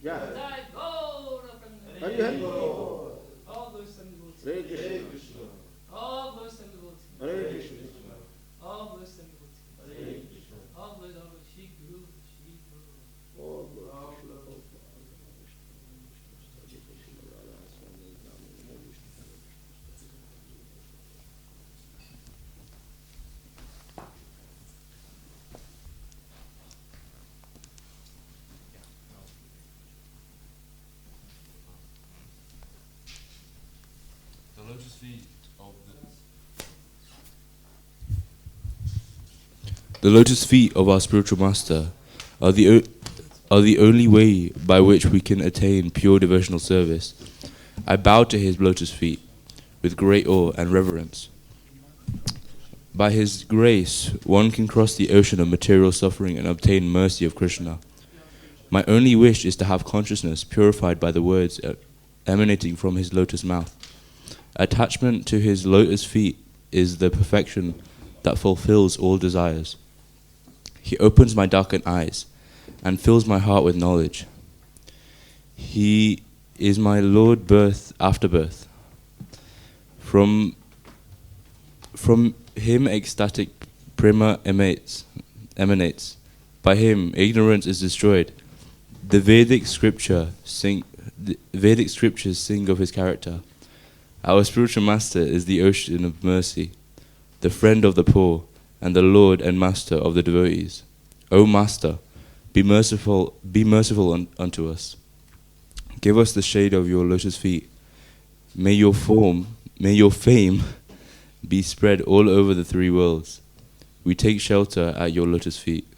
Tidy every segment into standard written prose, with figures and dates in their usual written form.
Jai Gaura Premanande. Hari Hari. All glories and devotees. Hare Krishna. All glories and devotees. Hare Krishna. All glories and devotees. Hare Krishna. All glories, all glories. Shri Guru, Shri Guru. All glory. The lotus feet of the lotus feet of our spiritual master are the only way by which we can attain pure devotional service. I bow to his lotus feet with great awe and reverence. By his grace, one can cross the ocean of material suffering and obtain mercy of Krishna. My only wish is to have consciousness purified by the words emanating from his lotus mouth. Attachment to his lotus feet is the perfection that fulfills all desires. He opens my darkened eyes and fills my heart with knowledge. He is my Lord birth after birth. From him ecstatic prema emanates. By him ignorance is destroyed. The Vedic scriptures sing of his character. Our spiritual master is the ocean of mercy, the friend of the poor, and the Lord and master of the devotees. O Master, be merciful unto us. Give us the shade of your lotus feet. May your fame be spread all over the three worlds. We take shelter at your lotus feet.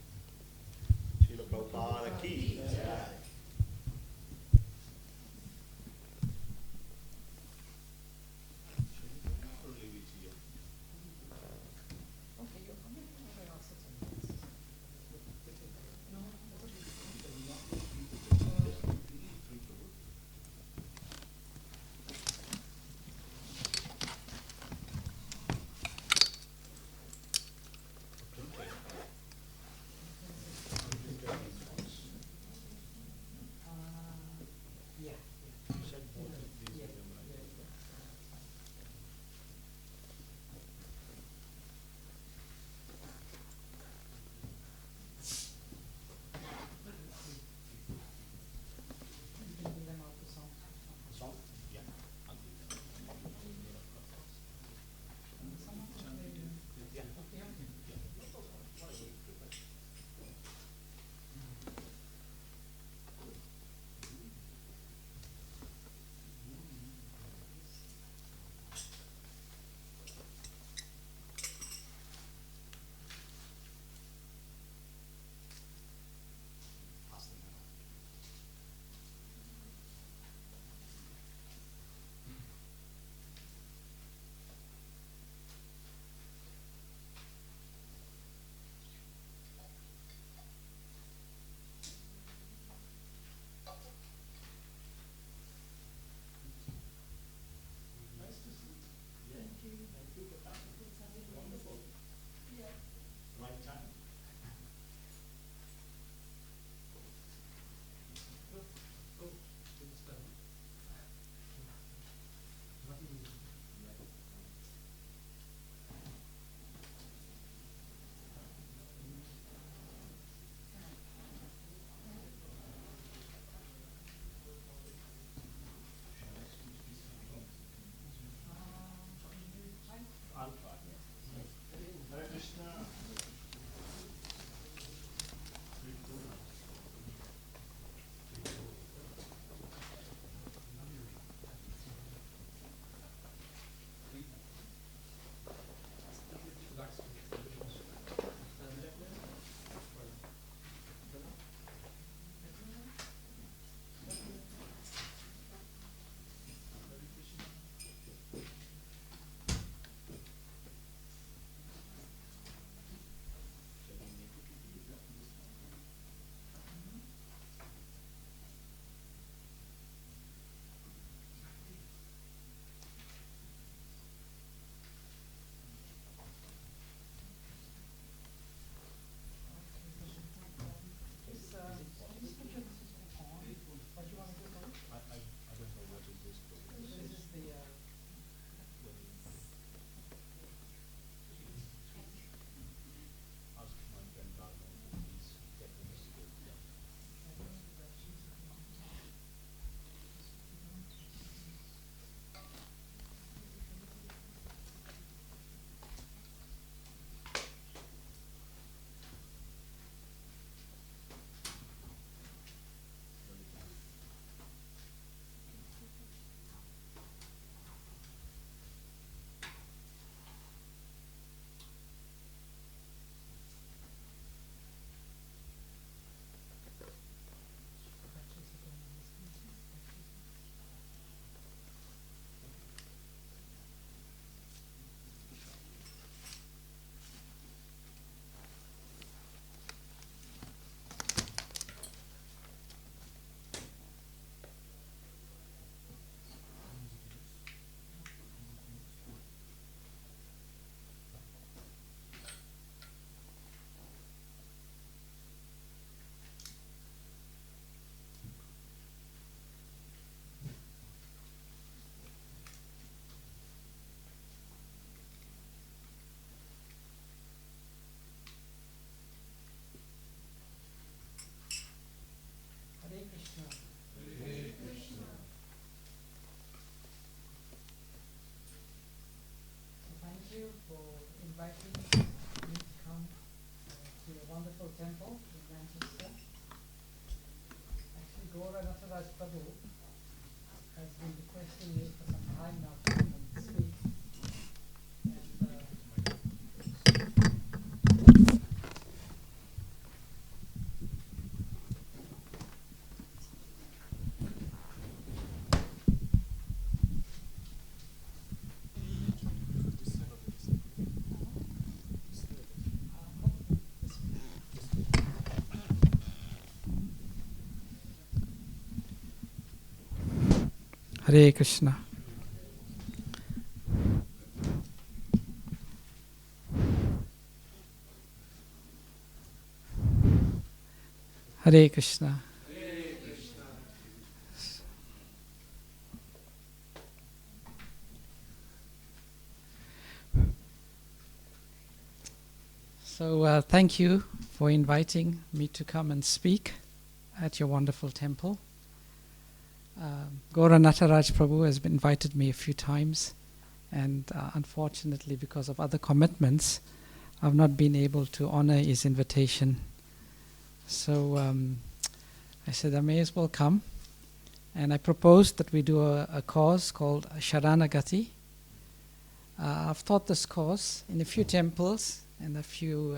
Thank you for inviting me to come to your wonderful temple in Manchester. Actually, Gaura Nataraj Prabhu has been requesting me for some time now to come and speak. Hare Krishna. Hare Krishna. So thank you for inviting me to come and speak at your wonderful temple. Gaura Nataraj Prabhu has invited me a few times, and unfortunately because of other commitments I've not been able to honor his invitation. So I said I may as well come, and I proposed that we do a course called Saranagati. I've taught this course in a few temples and a few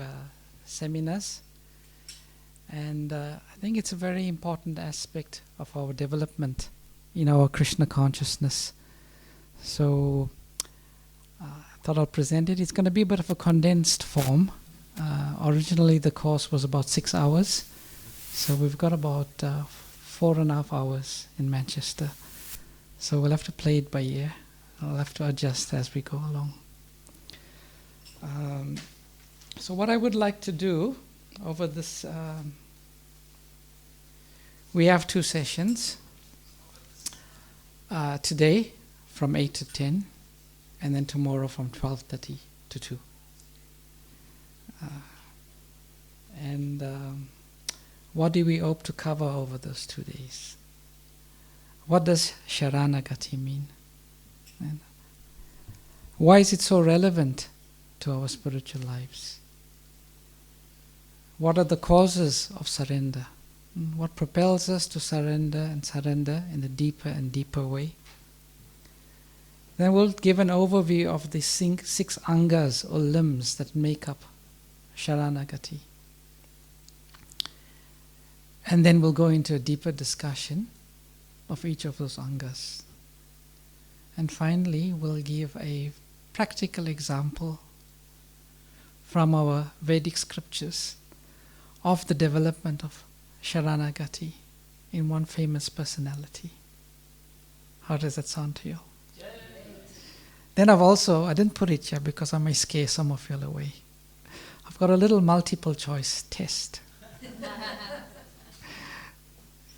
seminars, and I think it's a very important aspect of our development in our Krishna consciousness. So I thought I'll present it. It's going to be a bit of a condensed form. Originally the course was about 6 hours, so we've got about 4.5 hours in Manchester. So we'll have to play it by ear. I'll have to adjust as we go along. So what I would like to do over this, we have 2 sessions. Today from 8 to 10, and then tomorrow from 12:30 to 2. What do we hope to cover over those 2 days? What does Saranagati mean? And why is it so relevant to our spiritual lives? What are the causes of surrender? What propels us to surrender and surrender in a deeper and deeper way? Then we'll give an overview of the 6 angas or limbs that make up Saranagati. And then we'll go into a deeper discussion of each of those angas. And finally, we'll give a practical example from our Vedic scriptures of the development of Saranagati in one famous personality. How does that sound to you? Yes. Then I didn't put it here because I may scare some of you away. I've got a little multiple choice test.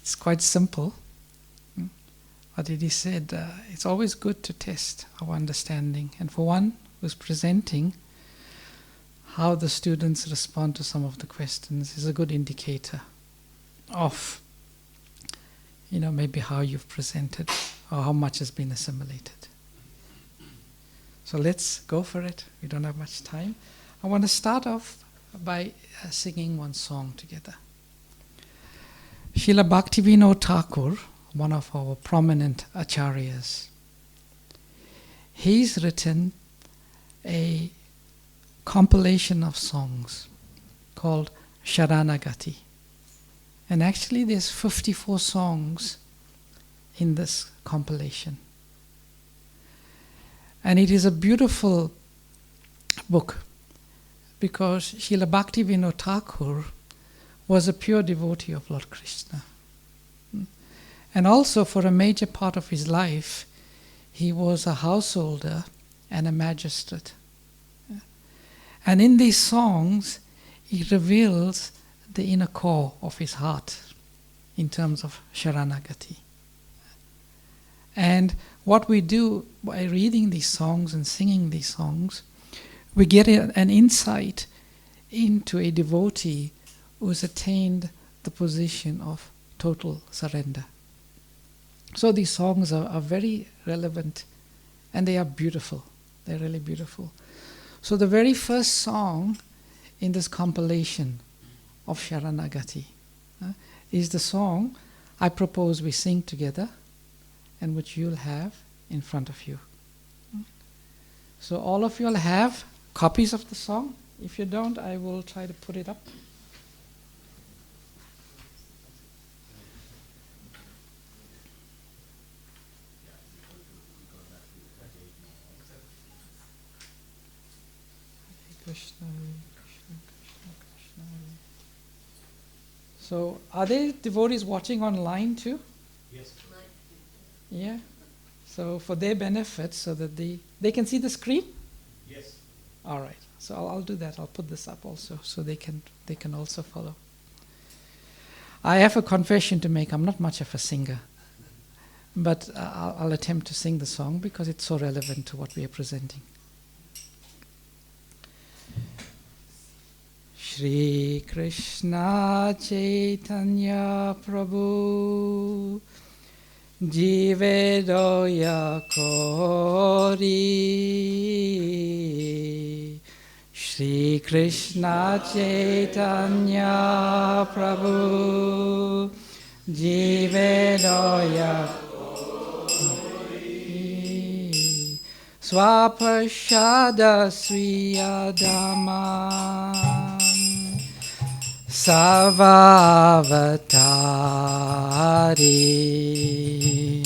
It's quite simple. But it is said it's always good to test our understanding. And for one who's presenting, how the students respond to some of the questions is a good indicator of, maybe how you've presented or how much has been assimilated. So let's go for it. We don't have much time. I want to start off by singing one song together. Srila Bhaktivinoda Thakur, one of our prominent acharyas, he's written a compilation of songs called Saranagati. And actually there's 54 songs in this compilation. And it is a beautiful book because Srila Bhaktivinoda Thakur was a pure devotee of Lord Krishna. And also for a major part of his life, he was a householder and a magistrate. And in these songs, he reveals the inner core of his heart in terms of Saranagati. And what we do by reading these songs and singing these songs, we get an insight into a devotee who has attained the position of total surrender. So these songs are very relevant, and they are beautiful. They're really beautiful. So the very first song in this compilation of Saranagati is the song I propose we sing together, and which you'll have in front of you. So all of you will have copies of the song. If you don't, I will try to put it up. Krishna, Krishna, Krishna, Krishna. So, are there devotees watching online too? Yes. Yeah. So, for their benefit, so that they can see the screen. Yes. All right. So I'll do that. I'll put this up also, so they can also follow. I have a confession to make. I'm not much of a singer, but I'll attempt to sing the song because it's so relevant to what we are presenting. Shri Krishna Chaitanya Prabhu Jive Doya Kori Shri Krishna Chaitanya Prabhu Jive Doya Kori Swapashada Sriyadaman Sarvavatari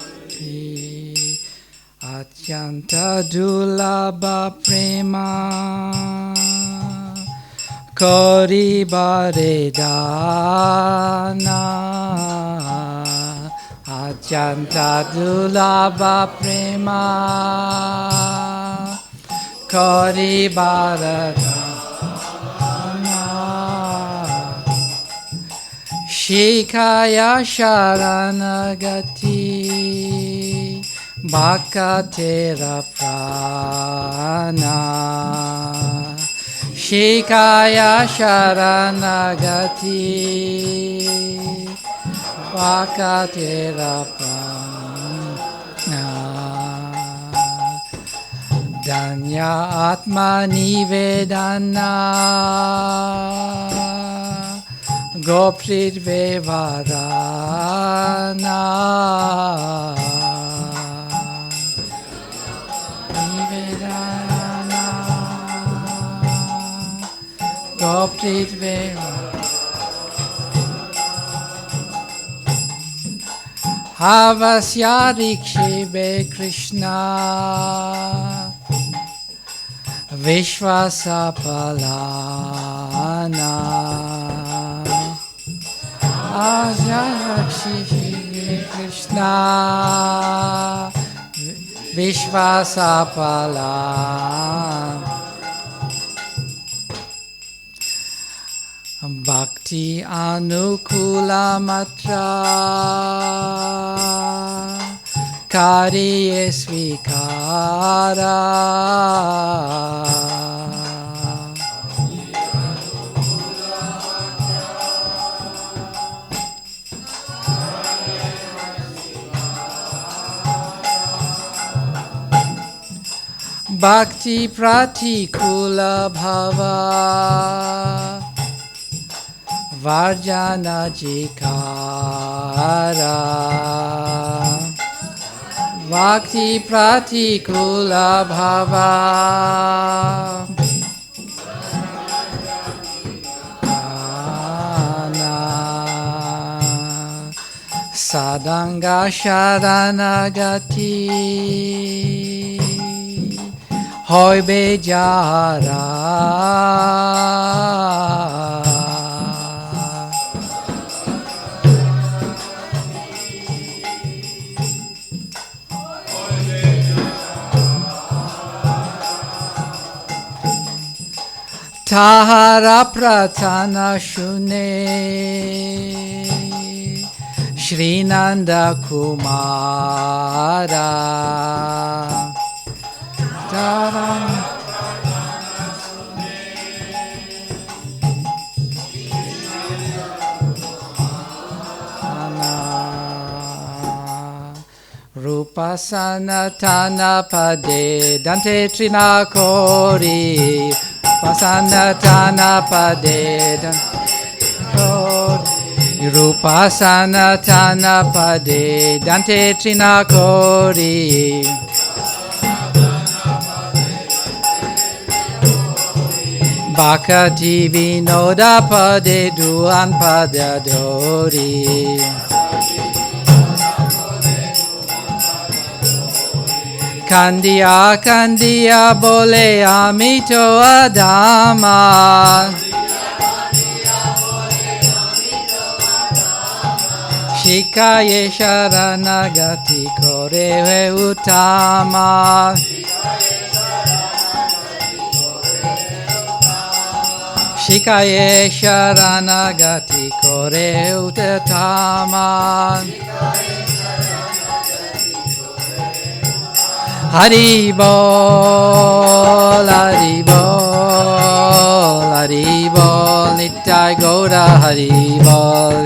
Sahavatari Atyanta Dulabha Prema Kori Baredana Atyanta Dulabha Prema Kori Baredana Shikaya Sharanagati Bhakatera Prana Shikaya Sharanagati Bhakatera Prana Danya Atma Nivedana Goprit Vevarana Nivedana Goprit Vevarana Havasya Rikshebe Krishna Vishvasapalana Shri Krishna Vishvasapala Bhakti Anukula Matra Kariye Svikara Bhakti Pratikula Bhava Varjana Jikara Bhakti Pratikula Bhava Sadanga Sharanagati Hoy Bejara Tahara Pratana Shune Shri Nanda Kumara Charan Rupa sanatana pade Dante trinakori Pasanatana pade Rupa sanatana pade Dante trinakori Bhakati vinoda pade duan padadori Kandiya kandiya bole amito adama Shikaye sharanagati kore utama Shikaye sharanagati kore utama Hari bol, Hari bol, Hari bol, Nittai Gaura Hari bol.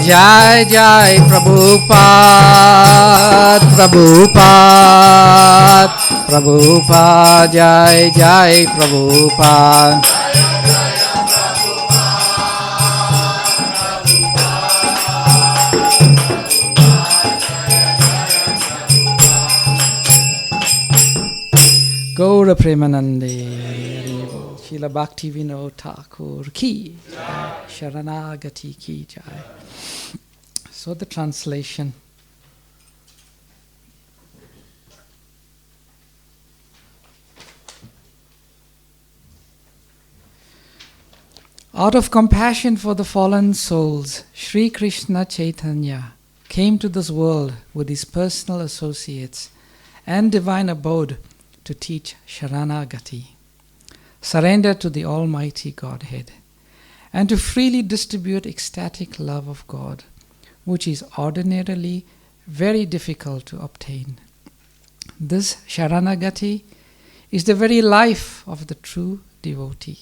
Jai Jai Prabhupada, Prabhupada, Prabhupada, Jai Jai Prabhupada. Gaura Premanande, Srila Bhaktivinoda Thakur ki, Sharanagati ki jai. So the translation. Out of compassion for the fallen souls, Sri Krishna Chaitanya came to this world with his personal associates and divine abode to teach Sharanagati, surrender to the Almighty Godhead, and to freely distribute ecstatic love of God, which is ordinarily very difficult to obtain. This Sharanagati is the very life of the true devotee.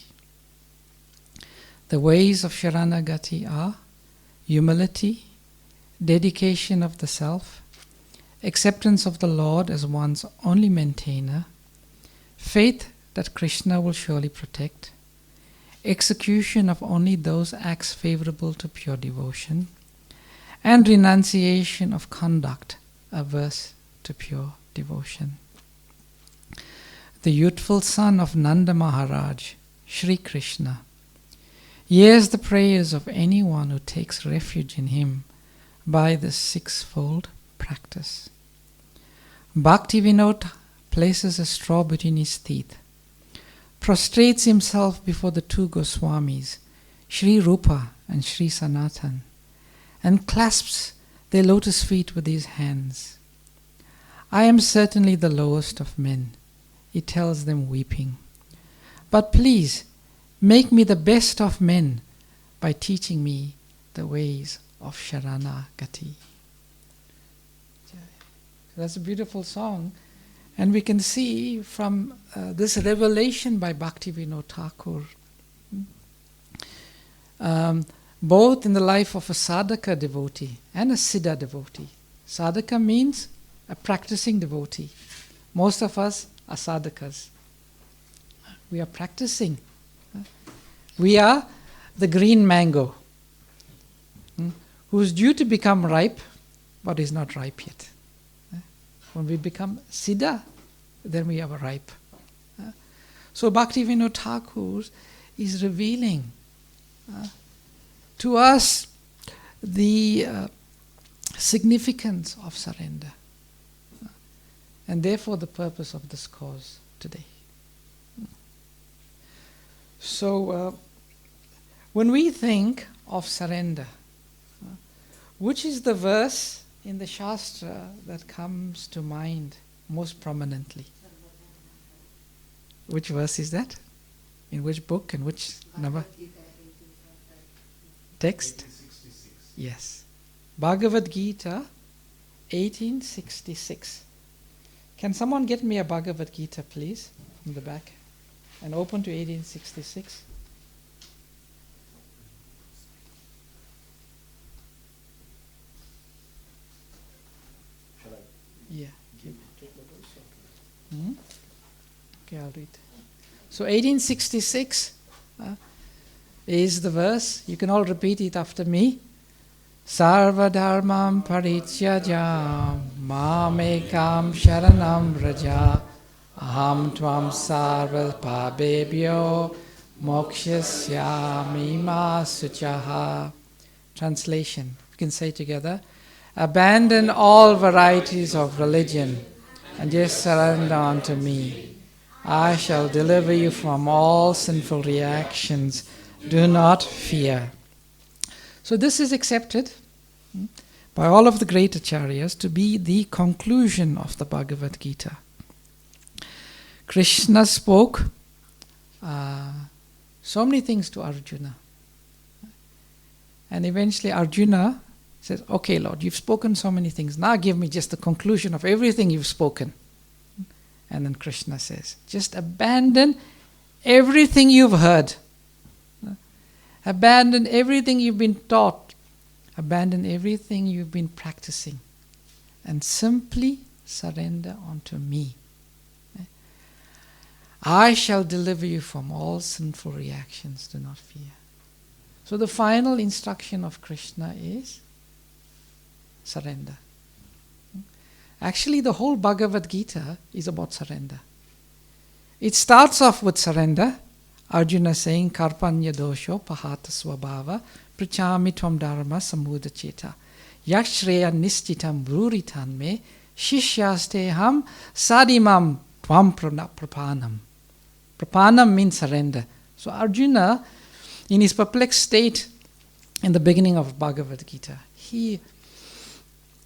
The ways of Sharanagati are humility, dedication of the self, acceptance of the Lord as one's only maintainer, faith that Krishna will surely protect, execution of only those acts favorable to pure devotion, and renunciation of conduct averse to pure devotion. The youthful son of Nanda Maharaj, Sri Krishna, hears the prayers of anyone who takes refuge in him by the sixfold practice. Bhaktivinoda places a straw between his teeth, prostrates himself before the two Goswamis, Sri Rupa and Sri Sanatan, and clasps their lotus feet with his hands. I am certainly the lowest of men, he tells them weeping, but please make me the best of men by teaching me the ways of Sharanagati. That's a beautiful song, and we can see from this revelation by Bhaktivinoda Thakur, both in the life of a sadhaka devotee and a siddha devotee. Sadhaka means a practicing devotee. Most of us are sadhakas. We are practicing. We are the green mango, who is due to become ripe, but is not ripe yet. When we become siddha, then we are ripe. So Bhaktivinoda Thakur is revealing to us the significance of surrender, and therefore the purpose of this course today. So when we think of surrender, which is the verse in the Shastra that comes to mind most prominently? Which verse is that? In which book and which number? Text? 1866. Yes. Bhagavad Gita, 1866. Can someone get me a Bhagavad Gita, please, from the back? And open to 1866. Shall I Yeah. take the verse? Hmm? Okay, I'll read. So 1866 is the verse. You can all repeat it after me. Sarva dharmam parityajam mamekam sharanam raja aham tvam sarva pabebhyo mokshasyami ma suchaha. Translation. You can say together. Abandon all varieties of religion and just surrender unto me. I shall deliver you from all sinful reactions. Do not fear. So this is accepted by all of the great acharyas to be the conclusion of the Bhagavad Gita. Krishna spoke so many things to Arjuna. And eventually Arjuna says, okay, Lord, you've spoken so many things. Now give me just the conclusion of everything you've spoken. And then Krishna says, just abandon everything you've heard. Abandon everything you've been taught. Abandon everything you've been practicing. And simply surrender unto me. I shall deliver you from all sinful reactions. Do not fear. So the final instruction of Krishna is surrender. Actually, the whole Bhagavad Gita is about surrender. It starts off with surrender. Arjuna saying, Karpanya dosho pahata swabhava prichami tvam dharma samudacheta yakshreya nistitam bruritan me shishyasteham sadimam tvam prapanam. Prapanam means surrender. So Arjuna, in his perplexed state in the beginning of Bhagavad Gita, he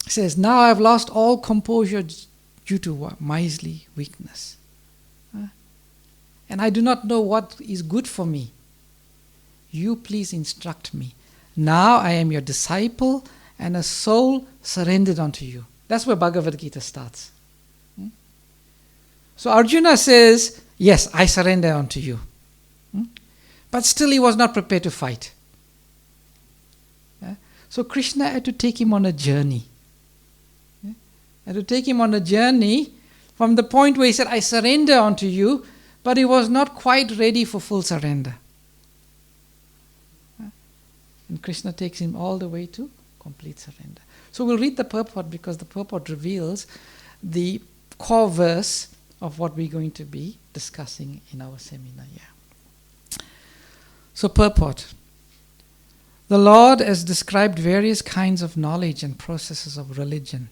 says, now I've lost all composure due to what? Miserly weakness. And I do not know what is good for me. You please instruct me. Now I am your disciple and a soul surrendered unto you. That's where Bhagavad Gita starts. So Arjuna says, yes, I surrender unto you. But still he was not prepared to fight. So Krishna had to take him on a journey. Had to take him on a journey from the point where he said, I surrender unto you, but he was not quite ready for full surrender. And Krishna takes him all the way to complete surrender. So we'll read the purport because the purport reveals the core verse of what we're going to be discussing in our seminar here. So purport. The Lord has described various kinds of knowledge and processes of religion.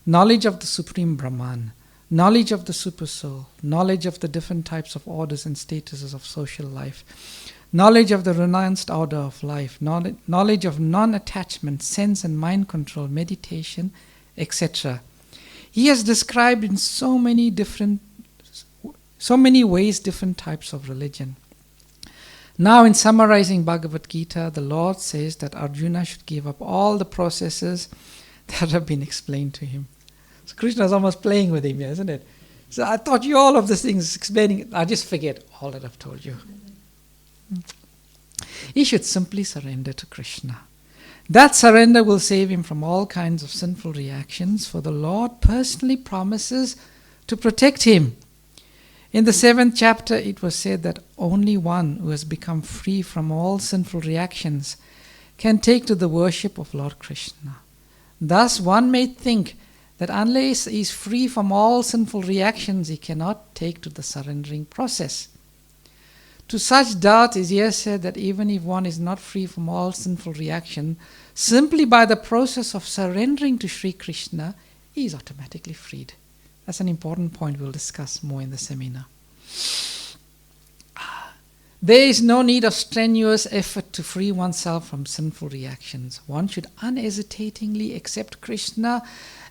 Knowledge of the Supreme Brahman, knowledge of the Super Soul, knowledge of the different types of orders and statuses of social life, knowledge of the renounced order of life, knowledge of non-attachment, sense and mind control, meditation, etc. He has described in so many ways different types of religion. Now in summarizing Bhagavad Gita, the Lord says that Arjuna should give up all the processes that have been explained to him. So Krishna is almost playing with him here, isn't it? So I taught you all of these things, explaining. I just forget all that I've told you. He should simply surrender to Krishna. That surrender will save him from all kinds of sinful reactions, for the Lord personally promises to protect him. In the 7th chapter, it was said that only one who has become free from all sinful reactions can take to the worship of Lord Krishna. Thus, one may think that unless he is free from all sinful reactions, he cannot take to the surrendering process. To such doubt is here said that even if one is not free from all sinful reaction, simply by the process of surrendering to Sri Krishna, he is automatically freed. That's an important point we'll discuss more in the seminar. There is no need of strenuous effort to free oneself from sinful reactions. One should unhesitatingly accept Krishna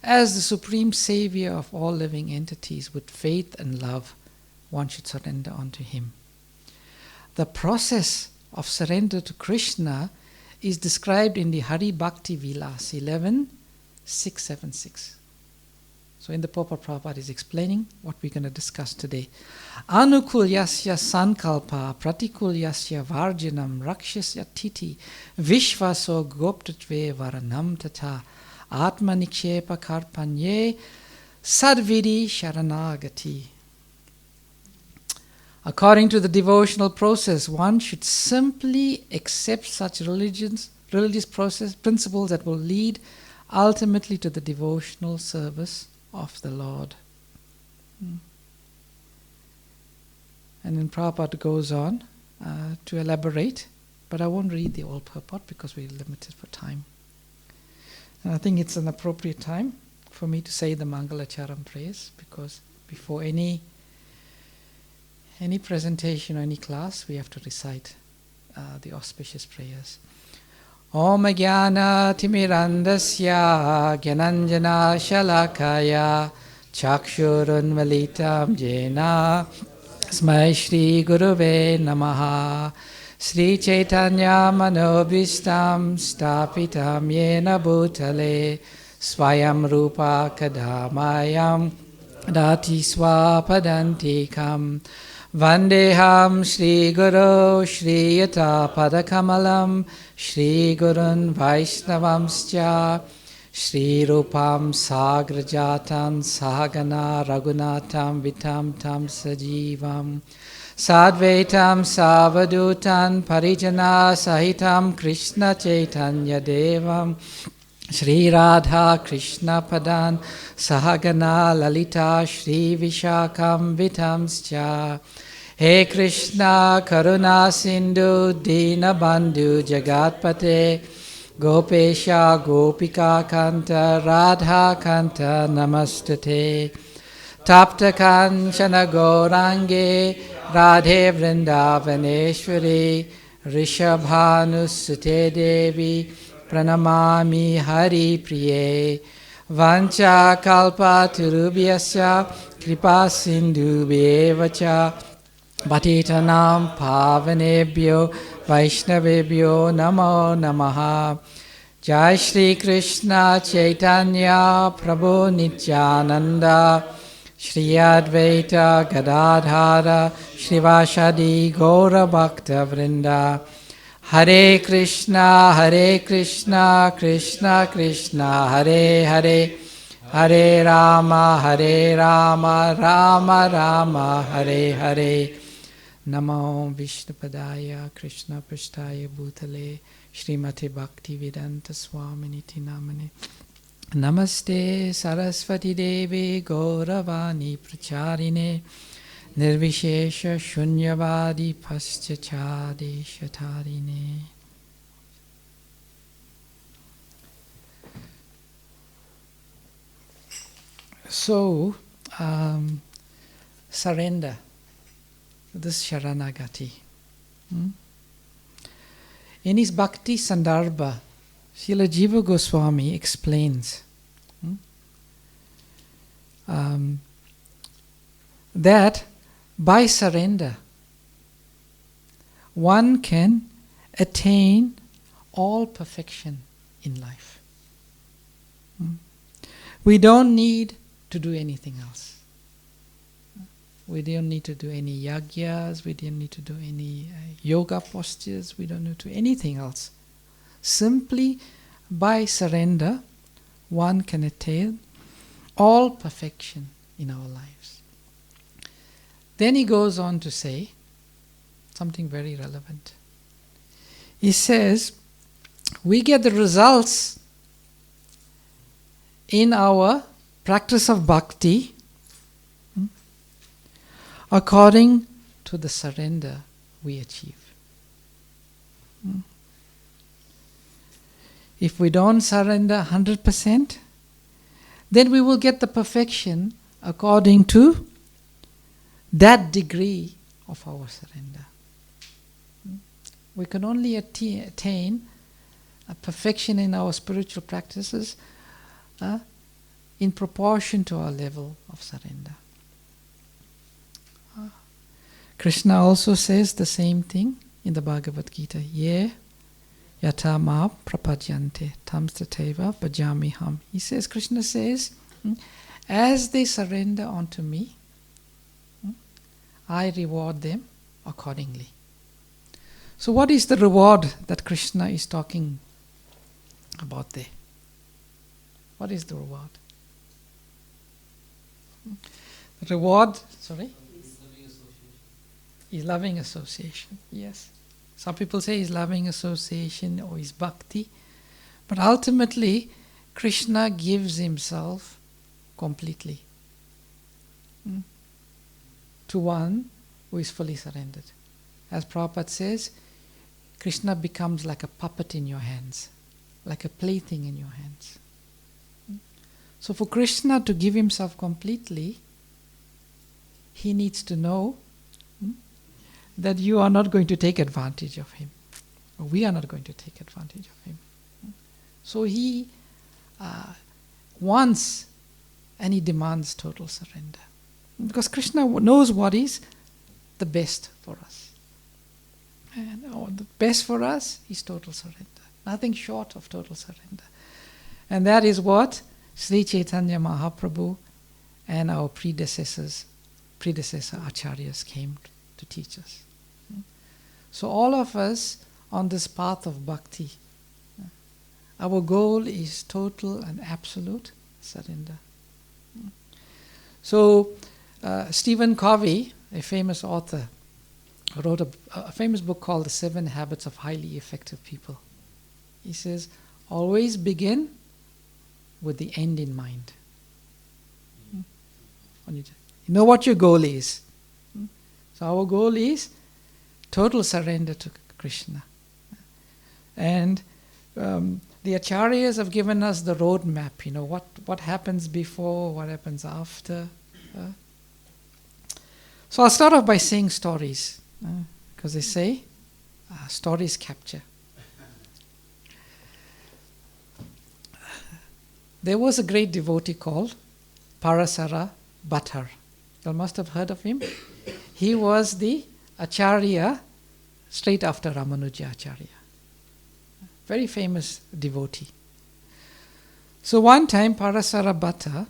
as the supreme savior of all living entities. With faith and love, one should surrender unto him. The process of surrender to Krishna is described in the Hari Bhakti Vilas 11.676. So in the purport, Prabhupada is explaining what we're going to discuss today. Anukulyasya sankalpa pratikulyasya varjanam rakshasya titi vishvaso goptatve varanam tata atmanikshepa karpanye sadvidi sharanagati. According to the devotional process, one should simply accept such religious principles that will lead ultimately to the devotional service of the Lord. And then Prabhupada goes on to elaborate, but I won't read the whole purport because we're limited for time. And I think it's an appropriate time for me to say the Mangalacharam prayers, because before any presentation or any class, we have to recite the auspicious prayers. Om Jnana Timirandasya Gyananjana Shalakaya Chakshurun Valitam Jena Smai Shri Guruve Namaha Sri Chaitanya Manobhistam Stapitam Yena Bhutale Swayam Rupa Kadamayam Dati Swapadantikam Vandeham Shri Guru Shri Yata Padakamalam Shri Gurun Vaishnavamscha Shri Rupam Sagrajatan Sahagana Raghunatam Vitam Tam Sajivam Sadvaitam Savadutan Parijana Sahitam Krishna Chaitanya Devam Shri Radha Krishna Padan Sahagana Lalita Shri Vishakam Vitamscha He Krishna Karuna Sindhu Dina Bandhu Jagatpate Gopesha Gopika Kanta Radha Kanta Namastate Tapta Kanchana Gaurange Radhe Vrindavaneshwari Rishabhanusute Devi Pranamami Hari Priye Vancha Kalpa Turubhyasya Kripa Sindhu Bevacha Bhatitanam Pavanebhyo Vaishnavebhyo Namo Namaha Jai Shri Krishna Chaitanya Prabhu Nityananda Shri Advaita Gadadhara Shrivashadi Gaura Bhakta Vrinda Hare Krishna Krishna Krishna Hare Hare Hare Rama Rama Rama Hare Hare Namo Vishnupadaya Krishna Prishtaya Bhutale Srimati Bhaktivedanta Swaminiti Namane Namaste Saraswati Devi Gauravani Pracharine Nirvishesha Shunyavadi Paschachade Shatarine. So, surrender, this Saranagati. In his Bhakti Sandarbha, Srila Jiva Goswami explains that by surrender, one can attain all perfection in life. We don't need to do anything else. We don't need to do any yagyas, we don't need to do any yoga postures, we don't need to do anything else. Simply by surrender, one can attain all perfection in our lives. Then he goes on to say something very relevant. He says, we get the results in our practice of bhakti according to the surrender we achieve. If we don't surrender 100%, then we will get the perfection according to that degree of our surrender. We can only attain a perfection in our spiritual practices in proportion to our level of surrender. Krishna also says the same thing in the Bhagavad Gita. Ye Yata ma prapajante tamstateva bhajamiham. He says, Krishna says, as they surrender unto me, I reward them accordingly. So what is the reward that Krishna is talking about there? What is the reward? The reward, sorry? Is loving association, yes. Some people say is loving association or is bhakti. But ultimately, Krishna gives himself completely to one who is fully surrendered. As Prabhupada says, Krishna becomes like a puppet in your hands, like a plaything in your hands. So for Krishna to give himself completely, he needs to know that you are not going to take advantage of him. Or we are not going to take advantage of him. So he wants and he demands total surrender. Because Krishna knows what is the best for us. And the best for us is total surrender. Nothing short of total surrender. And that is what Sri Chaitanya Mahaprabhu and our predecessor acharyas came to teach us. So all of us on this path of bhakti, our goal is total and absolute surrender. So Stephen Covey, a famous author, wrote a famous book called The 7 Habits of Highly Effective People. He says, always begin with the end in mind. You know what your goal is. So our goal is total surrender to Krishna. And the acharyas have given us the roadmap, what happens before, what happens after. So I'll start off by saying stories, because they say stories capture. There was a great devotee called Parasara Bhattar. You must have heard of him. He was the Acharya straight after Ramanuja Acharya. Very famous devotee. So one time Parasara Bhattar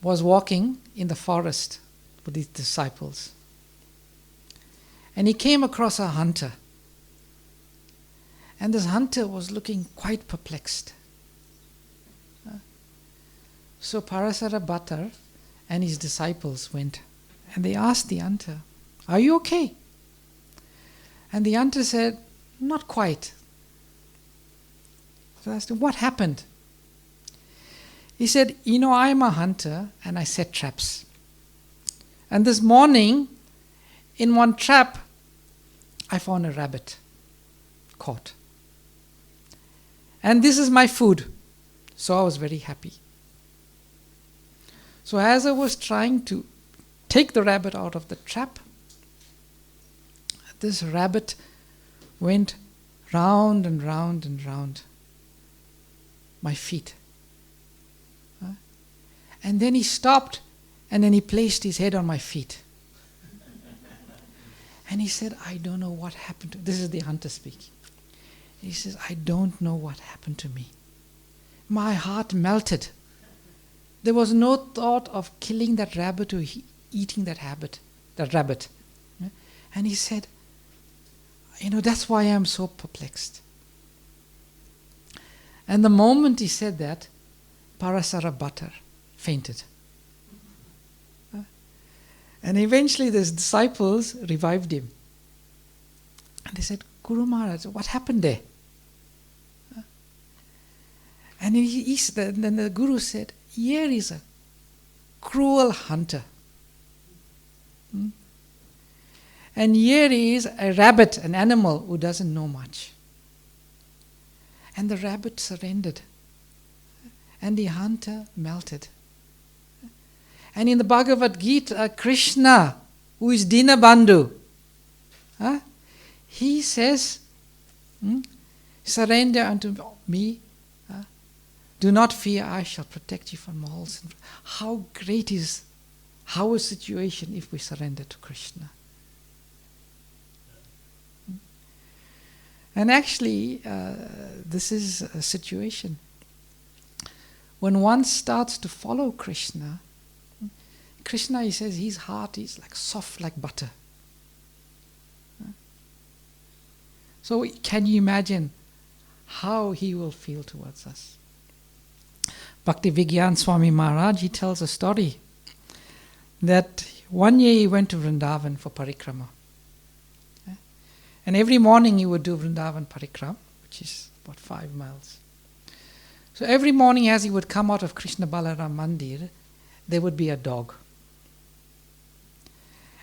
was walking in the forest with his disciples. And he came across a hunter. And this hunter was looking quite perplexed. So Parasara Bhattar and his disciples went and they asked the hunter, "Are you okay?" And the hunter said, "Not quite." So I asked him, "What happened?" He said, "I'm a hunter and I set traps. And this morning, in one trap, I found a rabbit caught. And this is my food. So I was very happy. So as I was trying to take the rabbit out of the trap, this rabbit went round and round and round my feet. And then he stopped and then he placed his head on my feet. And he said, "I don't know what happened to..." This is the hunter speaking. He says, "I don't know what happened to me. My heart melted. There was no thought of killing that rabbit or eating that rabbit. And he said, that's why I'm so perplexed." And the moment he said that, Parasara Bhattar fainted. And eventually the disciples revived him. And they said, "Guru Maharaj, what happened there?" And then the Guru said, "Here is a cruel hunter. And here is a rabbit, an animal who doesn't know much. And the rabbit surrendered. And the hunter melted. And in the Bhagavad Gita, Krishna, who is Dinabandhu, he says, "Surrender unto me. Do not fear, I shall protect you from all sin." How great is our situation if we surrender to Krishna. And actually, this is a situation. When one starts to follow Krishna, Krishna, he says, his heart is like soft like butter. So can you imagine how he will feel towards us? Bhakti Vigyan Swami Maharaj, he tells a story that one year he went to Vrindavan for parikrama. And every morning he would do Vrindavan parikrama, which is about 5 miles. So every morning as he would come out of Krishna Balaram Mandir, there would be a dog.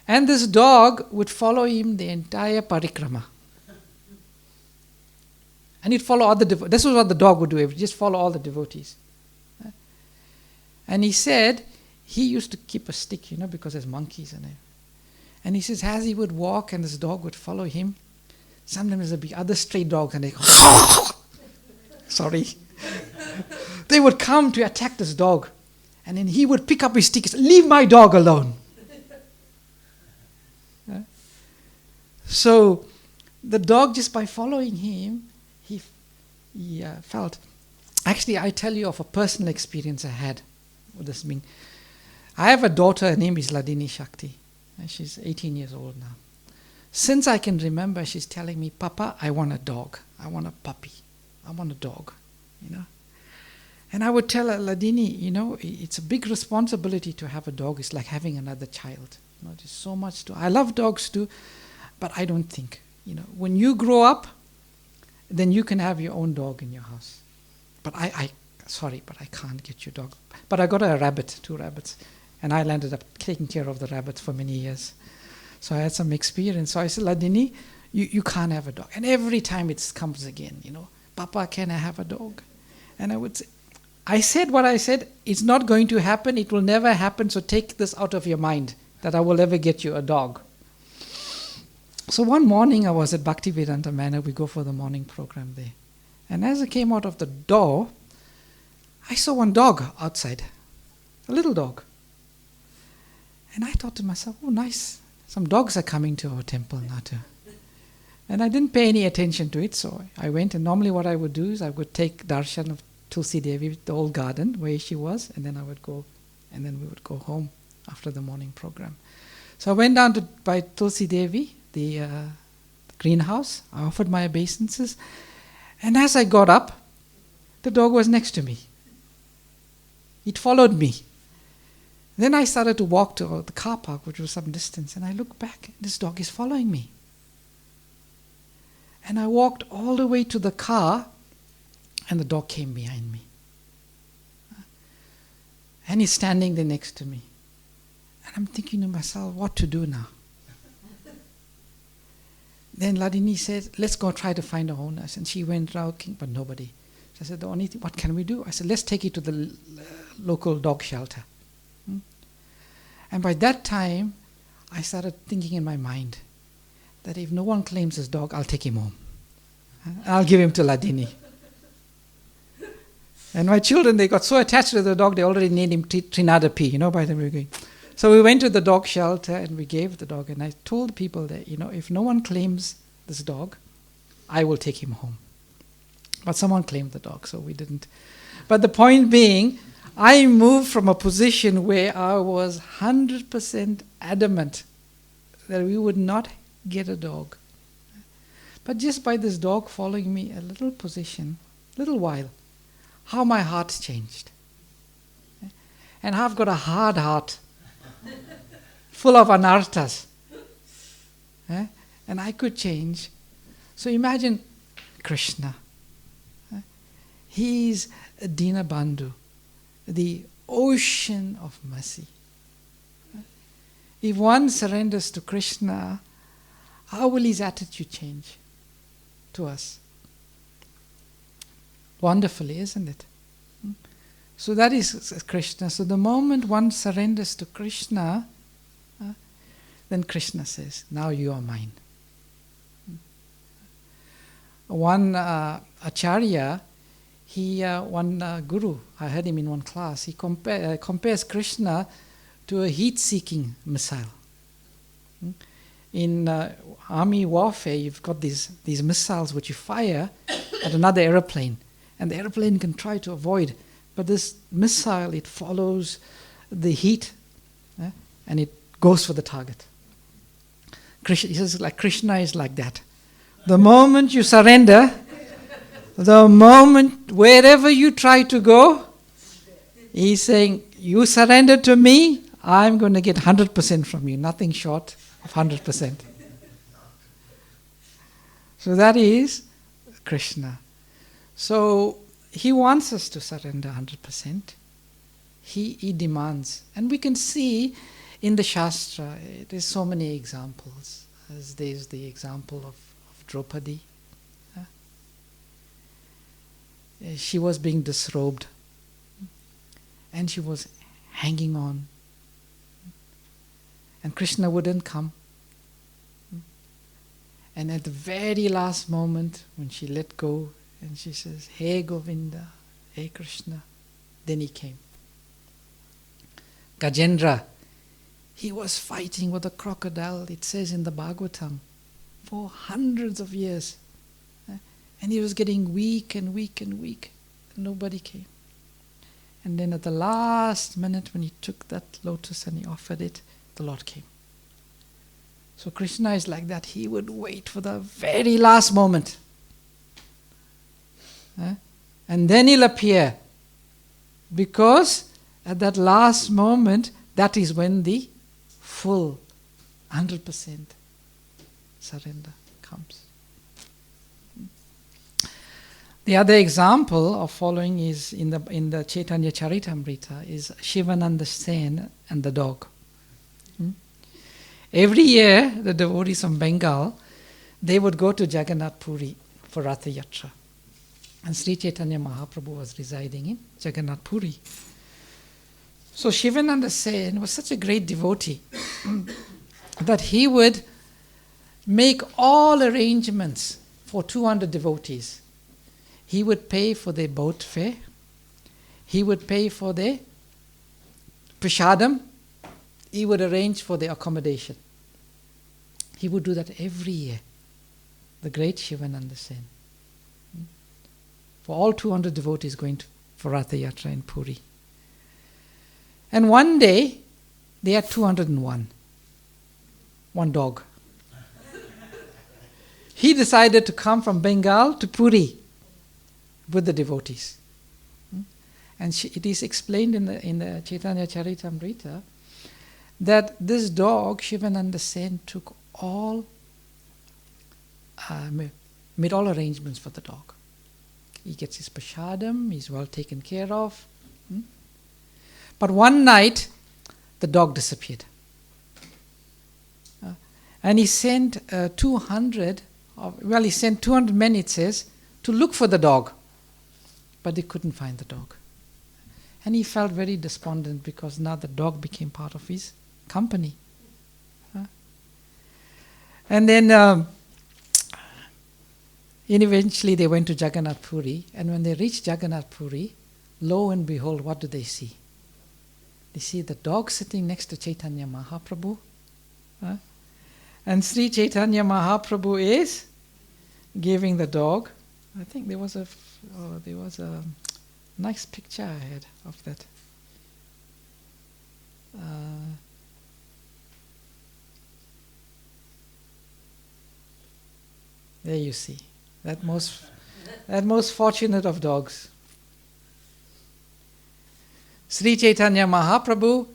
And this dog would follow him the entire parikrama. And he'd follow other devotees. This was what the dog would do, he would just follow all the devotees. And he said he used to keep a stick, because there's monkeys in it. And he says as he would walk and this dog would follow him, sometimes there'd be other stray dogs and they sorry. They would come to attack this dog. And then he would pick up his stick and say, leave my dog alone. So the dog, just by following him, he felt. Actually, I tell you of a personal experience I had with this being. I have a daughter, her name is Ladini Shakti. And she's 18 years old now. Since I can remember, she's telling me, Papa, I want a dog. I want a puppy. I want a dog. And I would tell her, Ladini, it's a big responsibility to have a dog. It's like having another child. There's so much to. I love dogs too, but I don't think, when you grow up, then you can have your own dog in your house. But sorry, but I can't get your dog. But I got a rabbit, 2 rabbits, and I ended up taking care of the rabbits for many years. So I had some experience. So I said, Ladini, you can't have a dog. And every time it comes again, Papa, can I have a dog? And I said what I said, it's not going to happen, it will never happen, so take this out of your mind, that I will ever get you a dog. So one morning I was at Bhaktivedanta Manor, we go for the morning program there. And as I came out of the door, I saw one dog outside, a little dog. And I thought to myself, oh nice, some dogs are coming to our temple now too. And I didn't pay any attention to it, so I went, and normally what I would do is I would take darshan of Tulsi Devi, the old garden where she was, and then I would go, and then we would go home after the morning program. So I went down by Tulsi Devi, the greenhouse. I offered my obeisances, and as I got up, the dog was next to me. It followed me. Then I started to walk to the car park, which was some distance, and I looked back, this dog is following me. And I walked all the way to the car, and the dog came behind me. And he's standing there next to me. And I'm thinking to myself, what to do now? Then Ladini said, let's go try to find a owners. And she went looking, but nobody. So I said, the only thing, what can we do? I said, let's take it to the local dog shelter. And by that time, I started thinking in my mind that if no one claims this dog, I'll take him home. I'll give him to Ladini. And my children, they got so attached to the dog, they already named him Trinada P, by the way we were going. So we went to the dog shelter and we gave the dog, and I told people that, if no one claims this dog, I will take him home. But someone claimed the dog, so we didn't. But the point being, I moved from a position where I was 100% adamant that we would not get a dog. But just by this dog following me a little while, how my heart's changed. And I've got a hard heart, full of anarthas. And I could change. So imagine Krishna. He's a Dinabandhu, the ocean of mercy. If one surrenders to Krishna, how will his attitude change to us? Wonderfully, isn't it? So that is Krishna. So the moment one surrenders to Krishna, then Krishna says, now you are mine. One acharya, one guru, I heard him in one class, he compares Krishna to a heat-seeking missile. in army warfare, you've got these missiles which you fire at another aeroplane, and the aeroplane can try to avoid, but this missile, it follows the heat, and it goes for the target. Krishna, he says, like Krishna is like that. The moment you surrender, the moment wherever you try to go, he's saying, you surrender to me, I'm going to get 100% from you, nothing short of 100%. So that is Krishna. So he wants us to surrender 100%. He demands. And we can see in the Shastra, there's so many examples. As there's the example of Draupadi. She was being disrobed. And she was hanging on. And Krishna wouldn't come. And at the very last moment, when she let go, and she says, Hey Govinda, Hey Krishna, then he came. Gajendra, he was fighting with a crocodile, it says in the Bhagavatam, for hundreds of years. And he was getting weak and weak and weak. And nobody came. And then at the last minute, when he took that lotus and he offered it, the Lord came. So Krishna is like that. He would wait for the very last moment. And then he'll appear. Because at that last moment, that is when the full 100% surrender comes. The other example of following is in the Chaitanya Charitamrita is Shivananda Sen and the dog. Every year, the devotees from Bengal, they would go to Jagannath Puri for Ratha Yatra. And Sri Chaitanya Mahaprabhu was residing in Jagannath Puri. So Shivananda Sen was such a great devotee that he would make all arrangements for 200 devotees. He would pay for their boat fare. He would pay for their prashadam. He would arrange for their accommodation. He would do that every year. The great Shivananda Sen. For all 200 devotees going for Ratha Yatra in Puri. And one day, they had 201. One dog. He decided to come from Bengal to Puri with the devotees. And it is explained in the Chaitanya Charitamrita that this dog, Shivananda Sen, took made all arrangements for the dog. He gets his prashadam, he's well taken care of. But one night, the dog disappeared. And he sent 200 men, it says, to look for the dog. But they couldn't find the dog. And he felt very despondent because now the dog became part of his company. And then eventually they went to Jagannath Puri. And when they reached Jagannath Puri, lo and behold, what do they see? They see the dog sitting next to Chaitanya Mahaprabhu. And Sri Chaitanya Mahaprabhu is giving the dog. I think there was a nice picture I had of that. There you see that most fortunate of dogs. Sri Chaitanya Mahaprabhu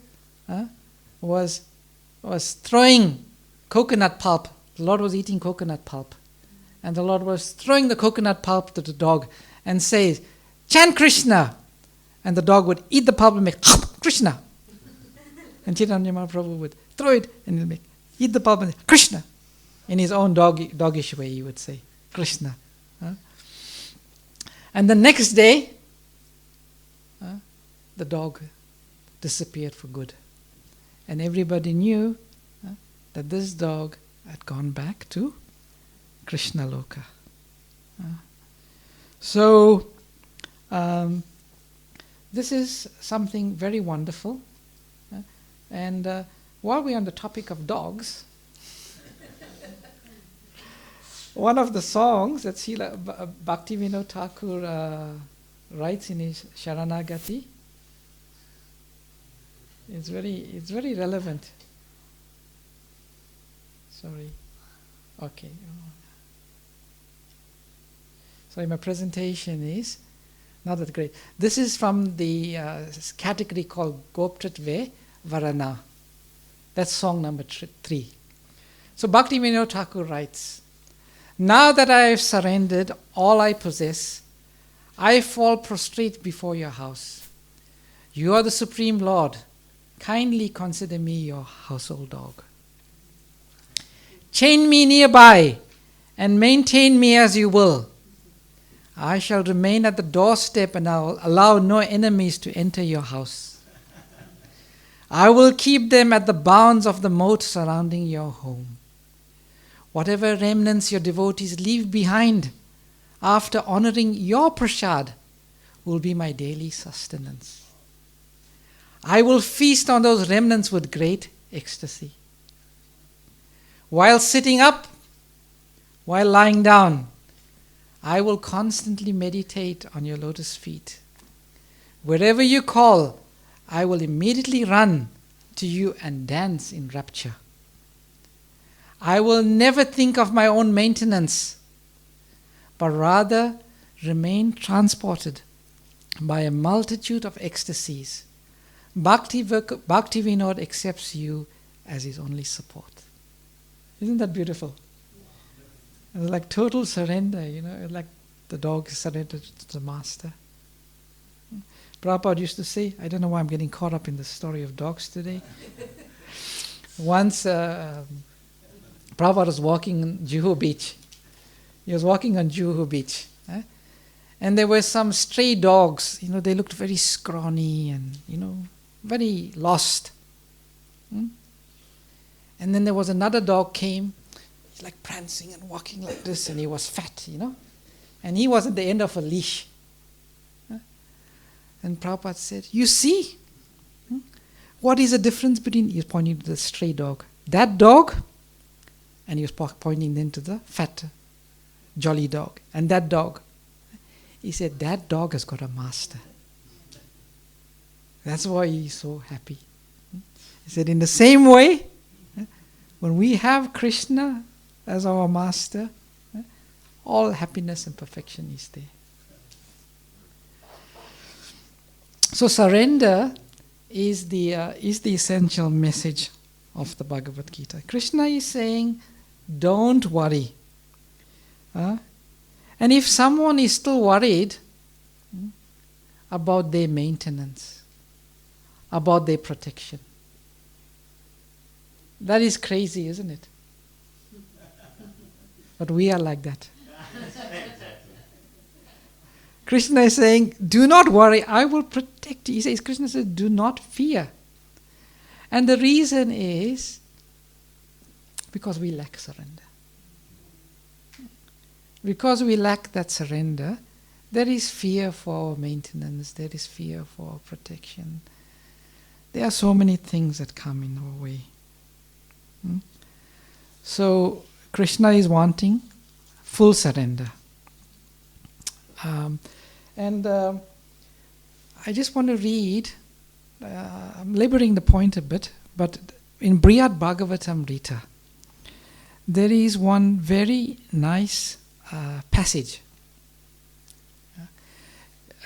was throwing coconut pulp. The Lord was eating coconut pulp. And the Lord was throwing the coconut pulp to the dog and says, chant Krishna. And the dog would eat the pulp and make, Krishna. And Chaitanya Mahaprabhu would throw it and he'd make, eat the pulp and say, Krishna. In his own doggish way, he would say, Krishna. And the next day, the dog disappeared for good. And everybody knew that this dog had gone back to Krishna Loka. So, this is something very wonderful. And while we're on the topic of dogs, one of the songs that Bhaktivinoda Thakur writes in his Sharanagati, it's very relevant. Sorry. Okay. Sorry, my presentation is not that great. This is from the category called Goptratve Varana. That's song number 3. So Bhaktivinoda Thakur writes, now that I have surrendered all I possess, I fall prostrate before your house. You are the Supreme Lord. Kindly consider me your household dog. Chain me nearby and maintain me as you will. I shall remain at the doorstep and I will allow no enemies to enter your house. I will keep them at the bounds of the moat surrounding your home. Whatever remnants your devotees leave behind after honoring your prasad will be my daily sustenance. I will feast on those remnants with great ecstasy. While sitting up, while lying down, I will constantly meditate on your lotus feet. Wherever you call, I will immediately run to you and dance in rapture. I will never think of my own maintenance, but rather remain transported by a multitude of ecstasies. Bhaktivinoda accepts you as his only support. Isn't that beautiful? It's like total surrender, like the dog is surrendered to the master. Prabhupada used to say, I don't know why I'm getting caught up in the story of dogs today. Once Prabhupada was walking on Juhu Beach. He was walking on Juhu Beach. And there were some stray dogs. They looked very scrawny and, very lost. And then there was another dog came. He's like prancing and walking like this, and he was fat, And he was at the end of a leash. And Prabhupada said, you see, what is the difference between, he was pointing to the stray dog, that dog, and he was pointing then to the fat, jolly dog, and that dog. He said, that dog has got a master. That's why he's so happy. He said, in the same way, when we have Krishna as our master, all happiness and perfection is there. So surrender is the essential message of the Bhagavad Gita. Krishna is saying, don't worry. And if someone is still worried about their maintenance, about their protection, that is crazy, isn't it? But we are like that. Krishna is saying, do not worry, I will protect you. He says, Krishna says, do not fear. And the reason is because we lack surrender. Because we lack that surrender, there is fear for our maintenance, there is fear for our protection. There are so many things that come in our way. So Krishna is wanting full surrender. I just want to read, I'm laboring the point a bit, but in Brihad Bhagavatamrita, there is one very nice passage.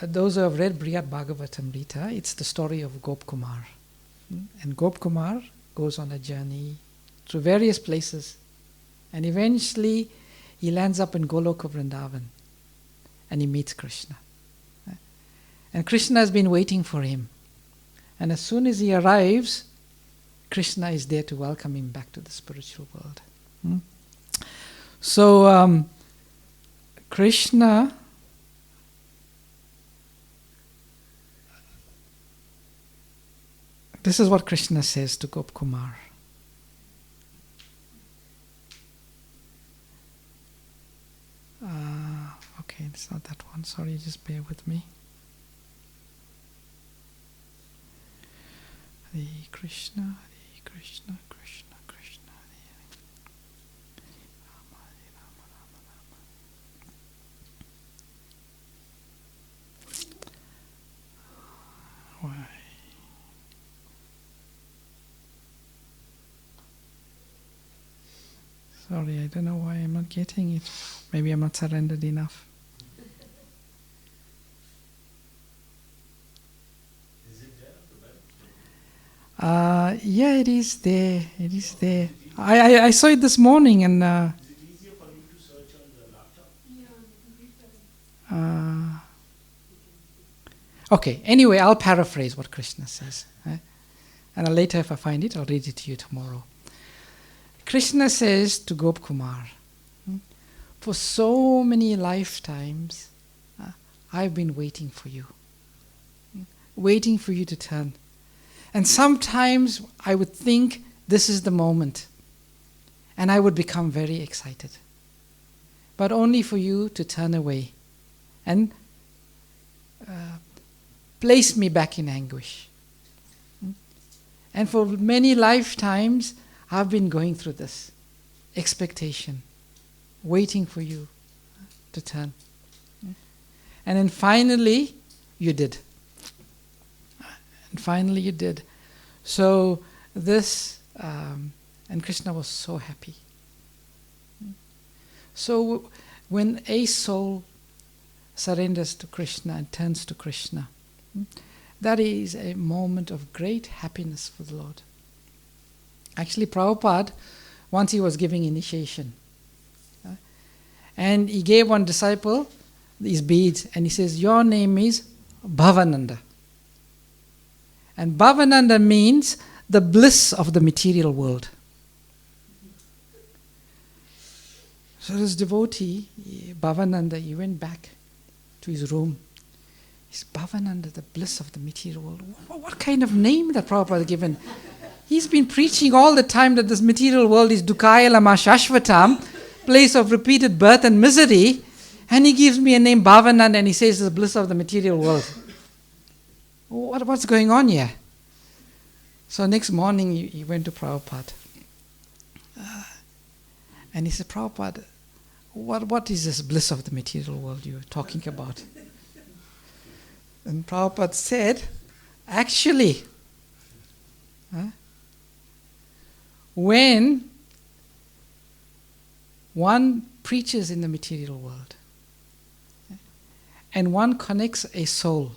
Those who have read Brihad Bhagavatamrita, it's the story of Gop Kumar. And Gop Kumar goes on a journey through various places, and eventually he lands up in Goloka Vrindavan, and he meets Krishna. And Krishna has been waiting for him. And as soon as he arrives, Krishna is there to welcome him back to the spiritual world. So Krishna this is what Krishna says to Gop Kumar. Okay, it's not that one. Sorry, just bear with me. Hare Krishna, Hare Krishna, Krishna Krishna, Hare Rama, Hare Rama, Rama Sorry, I don't know why I'm not getting it. Maybe I'm not surrendered enough. Is it there on the web? Yeah, it is there. It is there. I saw it this morning and. Is it easier for you to search on the laptop? Okay, anyway, I'll paraphrase what Krishna says. And later, if I find it, I'll read it to you tomorrow. Krishna says to Gopkumar, for so many lifetimes, I've been waiting for you. Waiting for you to turn. And sometimes I would think this is the moment. And I would become very excited. But only for you to turn away and place me back in anguish. And for many lifetimes, I've been going through this expectation, waiting for you to turn. And then finally, you did. And finally, you did. So this, and Krishna was so happy. So when a soul surrenders to Krishna and turns to Krishna, that is a moment of great happiness for the Lord. Actually, Prabhupada, once he was giving initiation, and he gave one disciple these beads, and he says, your name is Bhavananda. And Bhavananda means the bliss of the material world. So this devotee, Bhavananda, he went back to his room. He's Bhavananda, the bliss of the material world. What kind of name that Prabhupada given? He's been preaching all the time that this material world is Dukkaya Lama Shashvatam, place of repeated birth and misery, and he gives me a name Bhavananda and he says it's the bliss of the material world. What's going on here? So next morning he went to Prabhupada. And he said, Prabhupada, what is this bliss of the material world you're talking about? And Prabhupada said, actually, when one preaches in the material world and one connects a soul,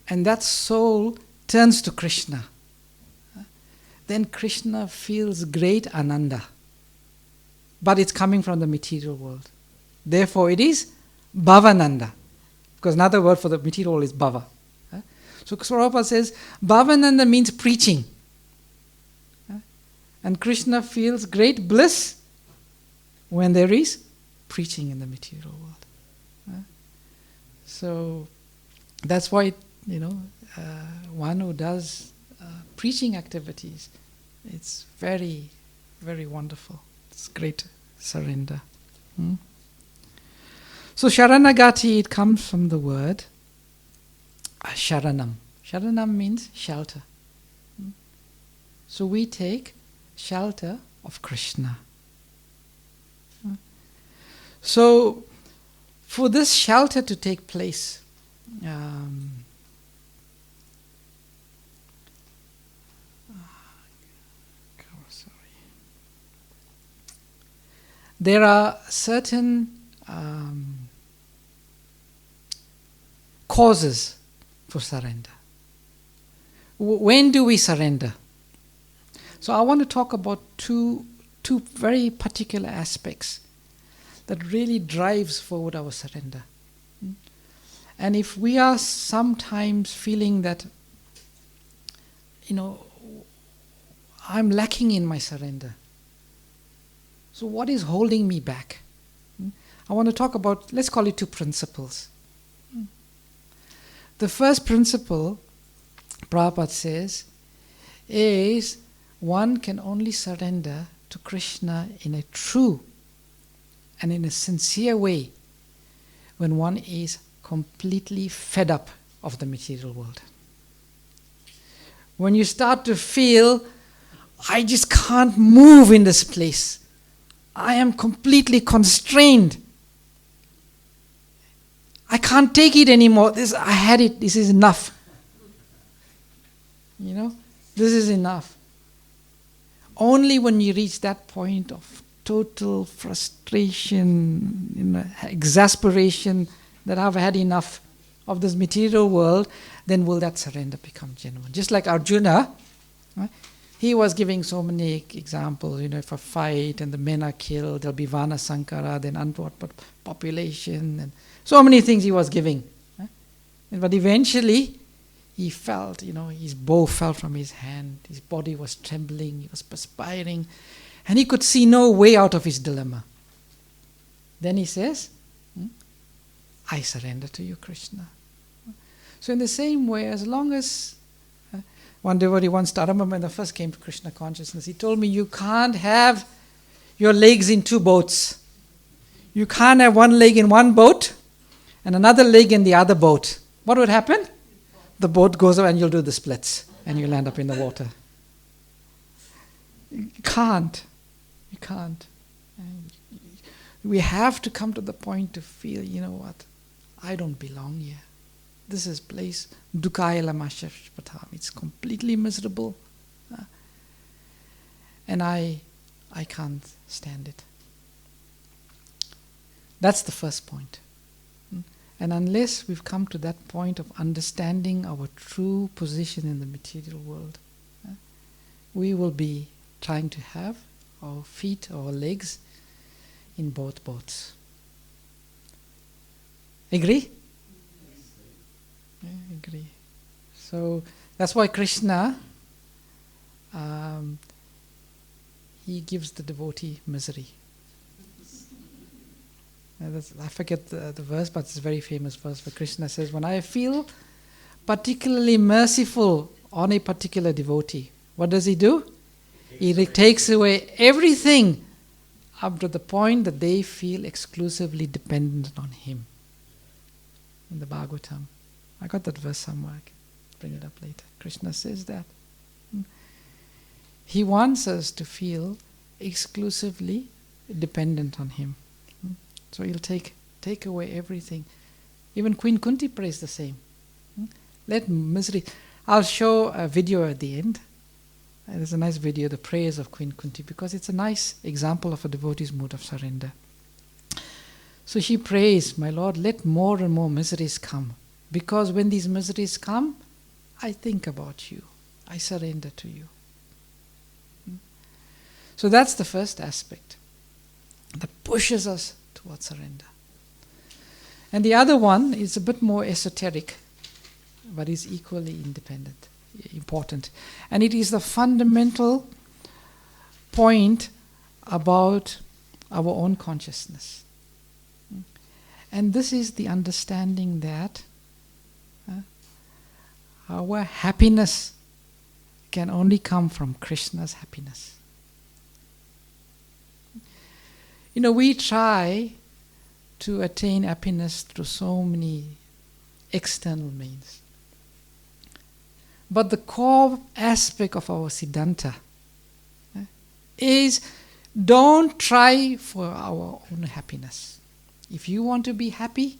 and that soul turns to Krishna, then Krishna feels great ananda. But it's coming from the material world. Therefore it is Bhavananda. Because another word for the material world is Bhava. So Prabhupada says, Bhavananda means preaching. And Krishna feels great bliss when there is preaching in the material world. So that's why, one who does preaching activities, it's very, very wonderful. It's great surrender. So Saranagati, it comes from the word Sharanam. Sharanam means shelter. So we take shelter of Krishna. So for this shelter to take place, there are certain causes for surrender. When do we surrender? So I want to talk about two very particular aspects that really drives forward our surrender. And if we are sometimes feeling that, I'm lacking in my surrender, so what is holding me back? I want to talk about, let's call it 2 principles. The first principle, Prabhupada says, is one can only surrender to Krishna in a true and in a sincere way when one is completely fed up of the material world. When you start to feel, I just can't move in this place. I am completely constrained. I can't take it anymore. I had it. This is enough. This is enough. Only when you reach that point of total frustration, exasperation that I've had enough of this material world, then will that surrender become genuine? Just like Arjuna, right? He was giving so many examples, if a fight and the men are killed, there'll be Vana Sankara, then untold population, and so many things he was giving. Right? But eventually, he felt, his bow fell from his hand, his body was trembling, he was perspiring, and he could see no way out of his dilemma. Then he says, I surrender to you, Krishna. So in the same way, as long as one devotee once, I remember when I first came to Krishna consciousness, he told me, you can't have your legs in two boats. You can't have one leg in one boat and another leg in the other boat. What would happen? The boat goes up and you'll do the splits and you'll end up in the water. You can't. You can't. And we have to come to the point to feel, what? I don't belong here. This is place dukkaya lamashashpatam. It's completely miserable. And I can't stand it. That's the first point. And unless we've come to that point of understanding our true position in the material world, we will be trying to have our feet, our legs in both boats. Agree? Yeah, agree. So that's why Krishna, he gives the devotee misery. I forget the verse, but it's a very famous verse where Krishna says, when I feel particularly merciful on a particular devotee, what does he do? He takes away everything up to the point that they feel exclusively dependent on him. In the Bhagavatam. I got that verse somewhere. I can bring it up later. Krishna says that. He wants us to feel exclusively dependent on him. So he'll take away everything. Even Queen Kunti prays the same. Let misery... I'll show a video at the end. There's a nice video, the prayers of Queen Kunti, because it's a nice example of a devotee's mood of surrender. So she prays, my Lord, let more and more miseries come. Because when these miseries come, I think about you. I surrender to you. So that's the first aspect that pushes us towards surrender. And the other one is a bit more esoteric, but is equally important. And it is the fundamental point about our own consciousness. And this is the understanding that our happiness can only come from Krishna's happiness. We try to attain happiness through so many external means. But the core aspect of our Siddhanta is don't try for our own happiness. If you want to be happy,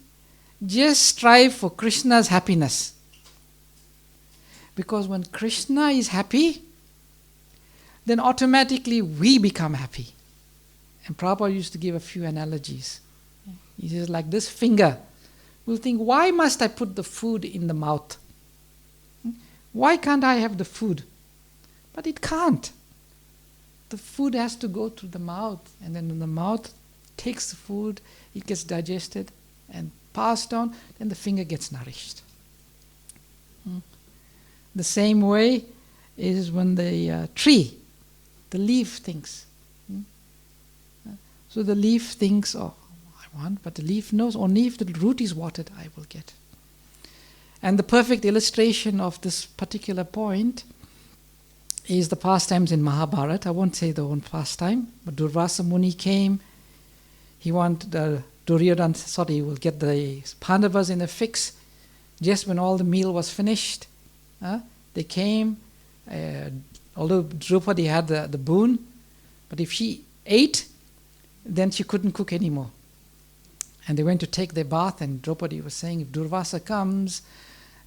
just strive for Krishna's happiness. Because when Krishna is happy, then automatically we become happy. And Prabhupada used to give a few analogies. He says, like this finger, we'll think, why must I put the food in the mouth? Why can't I have the food? But it can't. The food has to go through the mouth, and then when the mouth takes the food, it gets digested and passed on, then the finger gets nourished. The same way is when the tree, the leaf thinks. So the leaf thinks, oh, I want, but the leaf knows only if the root is watered, I will get. And the perfect illustration of this particular point is the pastimes in Mahabharata. I won't say the whole pastime, but Durvasa Muni came. He wanted Duryodhana, he will get the Pandavas in a fix. Just when all the meal was finished, they came, although Draupadi had the boon, but if she ate, then she couldn't cook anymore. And they went to take their bath, and Draupadi was saying, if Durvasa comes,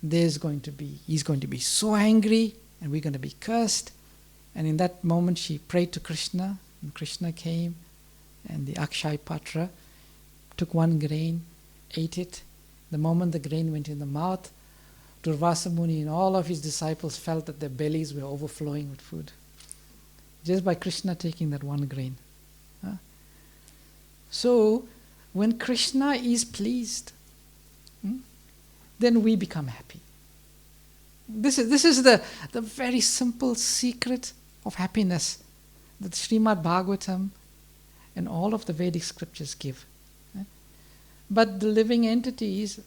he's going to be so angry, and we're going to be cursed. And in that moment she prayed to Krishna, and Krishna came, And the Akshay Patra took one grain, ate it. The moment the grain went in the mouth, Durvasa Muni and all of his disciples felt that their bellies were overflowing with food. Just by Krishna taking that one grain. So, when Krishna is pleased, then we become happy. This is the very simple secret of happiness that Srimad Bhagavatam and all of the Vedic scriptures give. But the living entities,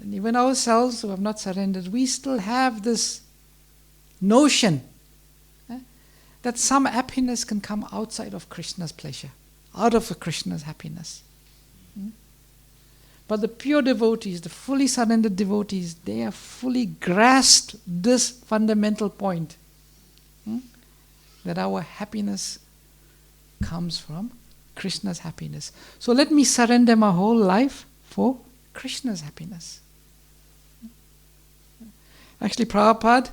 even ourselves who have not surrendered, we still have this notion that some happiness can come outside of Krishna's pleasure, out of Krishna's happiness. But the pure devotees, the fully surrendered devotees, they have fully grasped this fundamental point, that our happiness comes from Krishna's happiness. So let me surrender my whole life for Krishna's happiness. Actually, Prabhupada,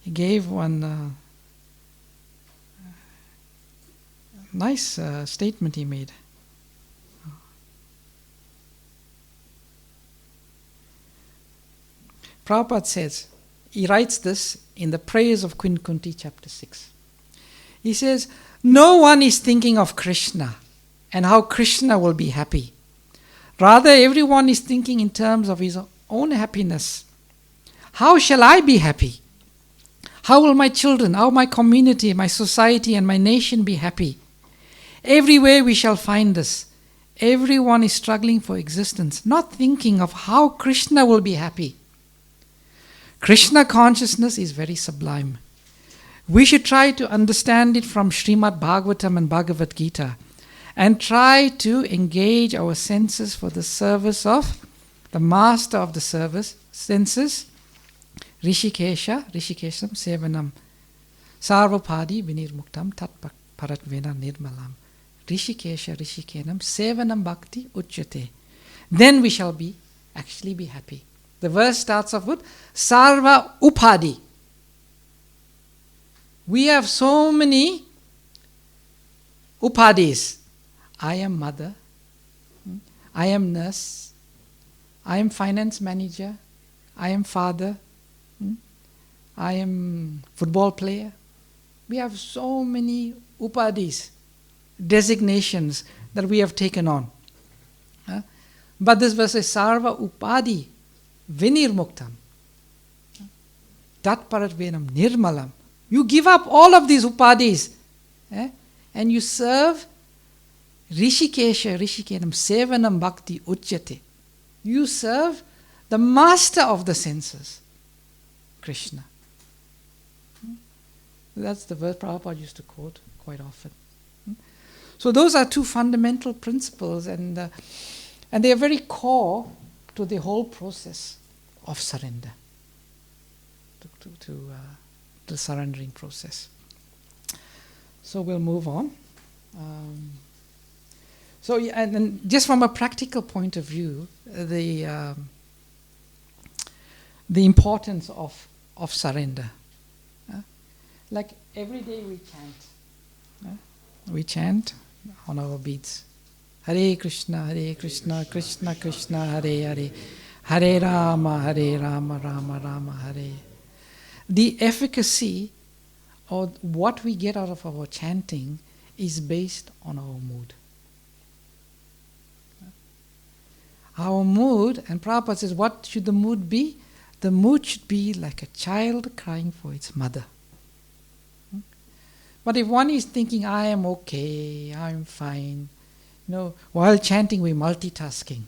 he gave one nice statement he made. Prabhupada says, he writes this in the Prayers of Queen Kunti, chapter 6. He says, no one is thinking of Krishna and how Krishna will be happy. Rather, everyone is thinking in terms of his own happiness. How shall I be happy? How will my children, how my community, my society and my nation be happy? Everywhere we shall find this. Everyone is struggling for existence, not thinking of how Krishna will be happy. Krishna consciousness is very sublime. We should try to understand it from Srimad Bhagavatam and Bhagavad Gita and try to engage our senses for the service of the master of the senses, Rishikesham Sevanam, Sarvapadi Vinirmuktam Tat Paratvena Nirmalam, Rishikenam Sevanam Bhakti Uchyate. Then we shall actually be happy. The verse starts off with Sarva Upadi. We have so many upadis. I am mother. I am nurse. I am finance manager. I am father. I am football player. We have so many upadis, designations that we have taken on. But this verse says Sarva Upadi Vinirmuktam Tat Paratvenam Nirmalam. You give up all of these upadis and you serve Rishikenam Sevanam Bhakti Uchyate. You serve the master of the senses, Krishna. That's the verse Prabhupada used to quote quite often. So those are two fundamental principles, and they are very core to the whole process of surrender, to the surrendering process. So we'll move on. And just from a practical point of view, the importance of surrender. Like every day we chant. We chant on our beads. Hare Krishna, Krishna Krishna, Hare Hare, Hare Rama, Rama Rama, Hare. The efficacy or what we get out of our chanting is based on our mood. Our mood, and Prabhupada says, what should the mood be? The mood should be like a child crying for its mother. But if one is thinking, I am okay, I am fine, while chanting we're multitasking,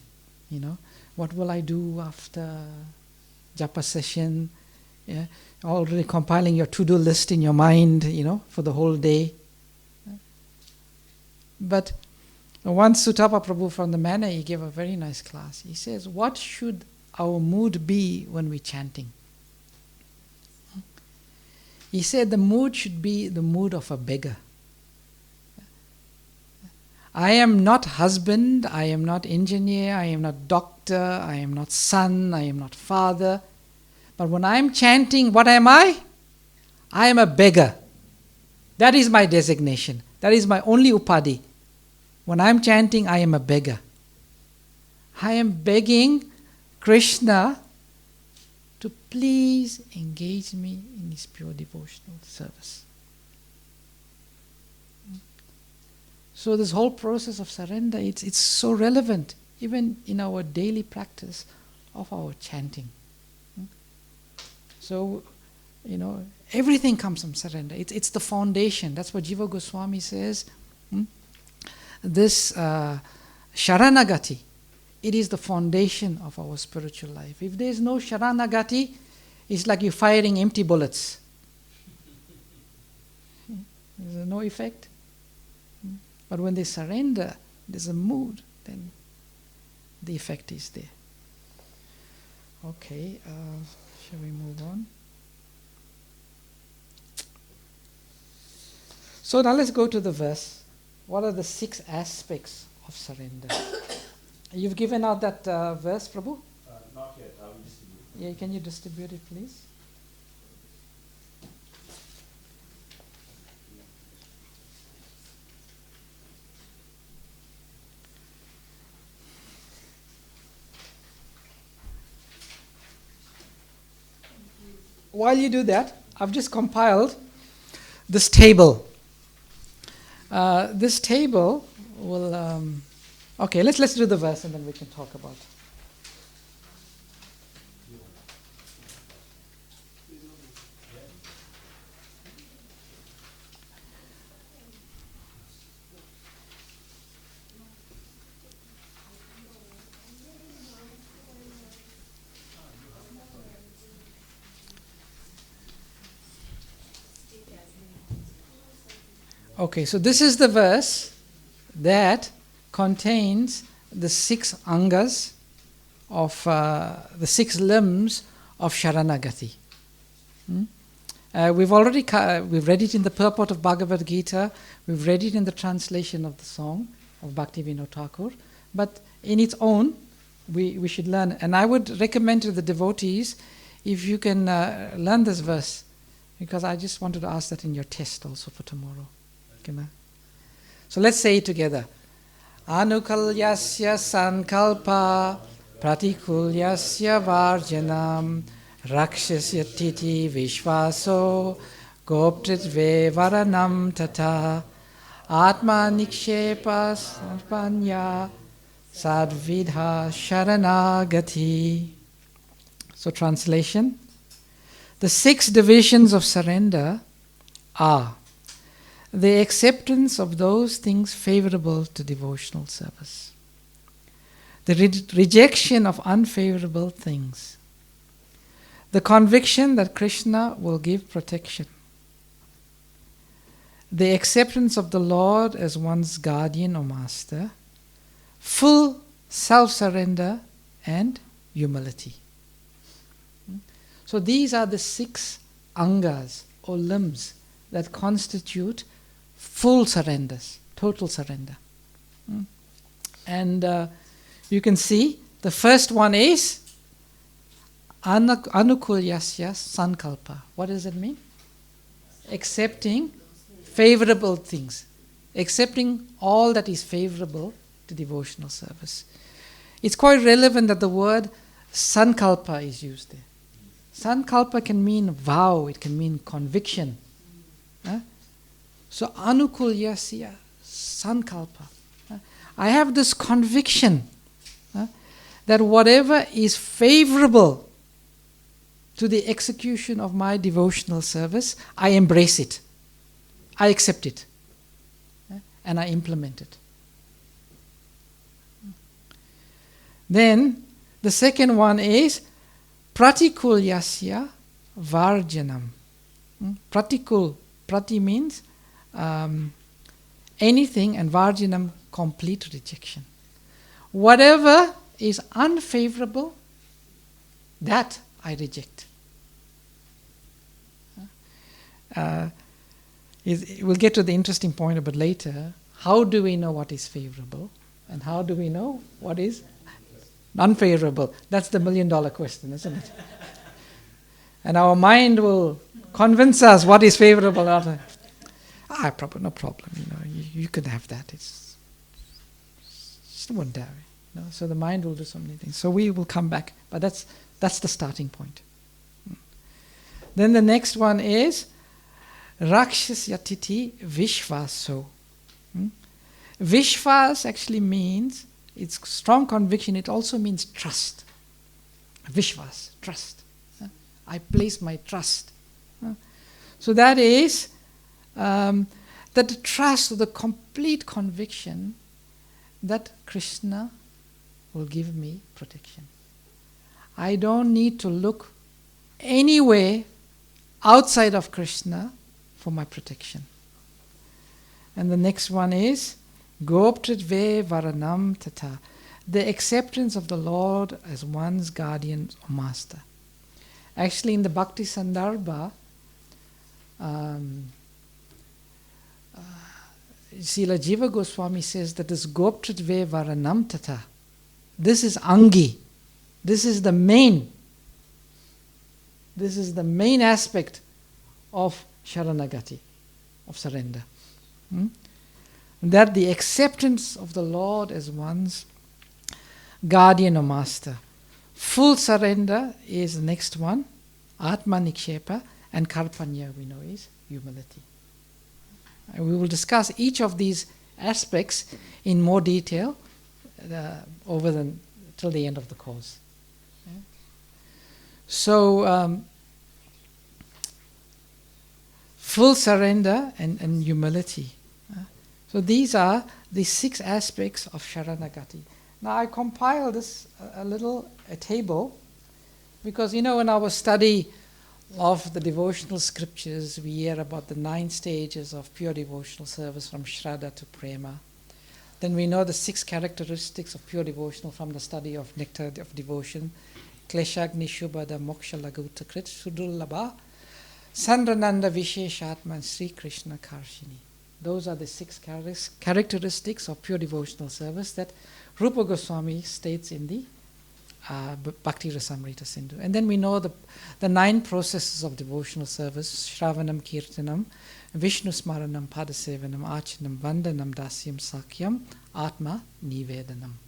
what will I do after japa session? Yeah, already compiling your to-do list in your mind, for the whole day. But once Sutapa Prabhu from the Manor, he gave a very nice class. He says, what should our mood be when we're chanting? He said the mood should be the mood of a beggar. I am not husband, I am not engineer, I am not doctor, I am not son, I am not father. But when I am chanting, what am I? I am a beggar. That is my designation. That is my only upadhi. When I am chanting, I am a beggar. I am begging Krishna to please engage me in his pure devotional service. So this whole process of surrender, it's so relevant even in our daily practice of our chanting. So, everything comes from surrender. It's the foundation. That's what Jiva Goswami says. This Saranagati, it is the foundation of our spiritual life. If there is no Saranagati, it's like you're firing empty bullets. There's no effect. But when they surrender, there's a mood, then the effect is there. Okay, shall we move on? So now let's go to the verse. What are the 6 aspects of surrender? You've given out that verse, Prabhu? Not yet. I will distribute. Yeah, can you distribute it, please? While you do that, I've just compiled this table. This table will... okay, let's do the verse and then we can talk about it. Okay, so this is the verse that contains the 6 angas of the 6 limbs of Saranagati. We've read it in the purport of Bhagavad Gita. We've read it in the translation of the song of Bhaktivinoda Thakur. But in its own, we should learn. And I would recommend to the devotees, if you can learn this verse, because I just wanted to ask that in your test also for tomorrow. So let's say it together. Anukalyasya sankalpa pratikulyasya varjanam rakshasya titi vishvaso goptritve varanam tata atma nikshepa sarpanya sadvidha sharanagati. So translation. The 6 divisions of surrender are the acceptance of those things favorable to devotional service, the rejection of unfavorable things, the conviction that Krishna will give protection, the acceptance of the Lord as one's guardian or master, full self-surrender and humility. So these are the 6 angas or limbs that constitute full surrenders, total surrender. And you can see the first one is anukulyasya sankalpa. What does it mean? Accepting favorable things. Accepting all that is favorable to devotional service. It's quite relevant that the word sankalpa is used there. Sankalpa can mean vow, it can mean conviction. So anukulyasya sankalpa. I have this conviction that whatever is favorable to the execution of my devotional service, I embrace it. I accept it. And I implement it. Then the second one is pratikulyasya varjanam. Pratikul. Prati means anything, and varjanam, complete rejection. Whatever is unfavorable, that I reject. We'll get to the interesting point a bit later. How do we know what is favorable? And how do we know what is unfavorable? That's the $1 million question, isn't it? And our mind will convince us what is favorable or not. Prabhu, no problem. You can have that. It's won't die. So the mind will do so many things. So we will come back, but that's the starting point. Then the next one is Rakshasyatiti Vishvaso. Vishvas actually means, it's strong conviction, it also means trust. Vishvas, trust. I place my trust. So that is that the trust, the complete conviction that Krishna will give me protection. I don't need to look anywhere outside of Krishna for my protection. And the next one is Goptritve Varanam Tata, the acceptance of the Lord as one's guardian or master. Actually, in the Bhakti Sandarbha, Srila Jiva Goswami says that this Goptritve Varanam Tata, this is Angi, this is the main aspect of Saranagati, of surrender. That the acceptance of the Lord as one's guardian or master. Full surrender is the next one, Atma Nikshepa, and Karpanya we know is humility. And we will discuss each of these aspects in more detail till the end of the course. So, full surrender and humility. So these are the 6 aspects of Saranagati. Now I compiled this a table, because in our study of the devotional scriptures, we hear about the 9 stages of pure devotional service from Shraddha to Prema. Then we know the 6 characteristics of pure devotional from the study of Nectar of Devotion. Kleshagni Shubhada Moksha Laguta Krit Sudullabha Sandrananda Visheshatman Sri Krishna Karshini. Those are the 6 characteristics of pure devotional service that Rupa Goswami states in the Bhakti Rasamrita Sindhu. And then we know the 9 processes of devotional service: Shravanam, Kirtanam, Vishnu Smaranam, Padasevanam, Archanam, Vandanam, Dasyam, Sakyam, Atma, Nivedanam.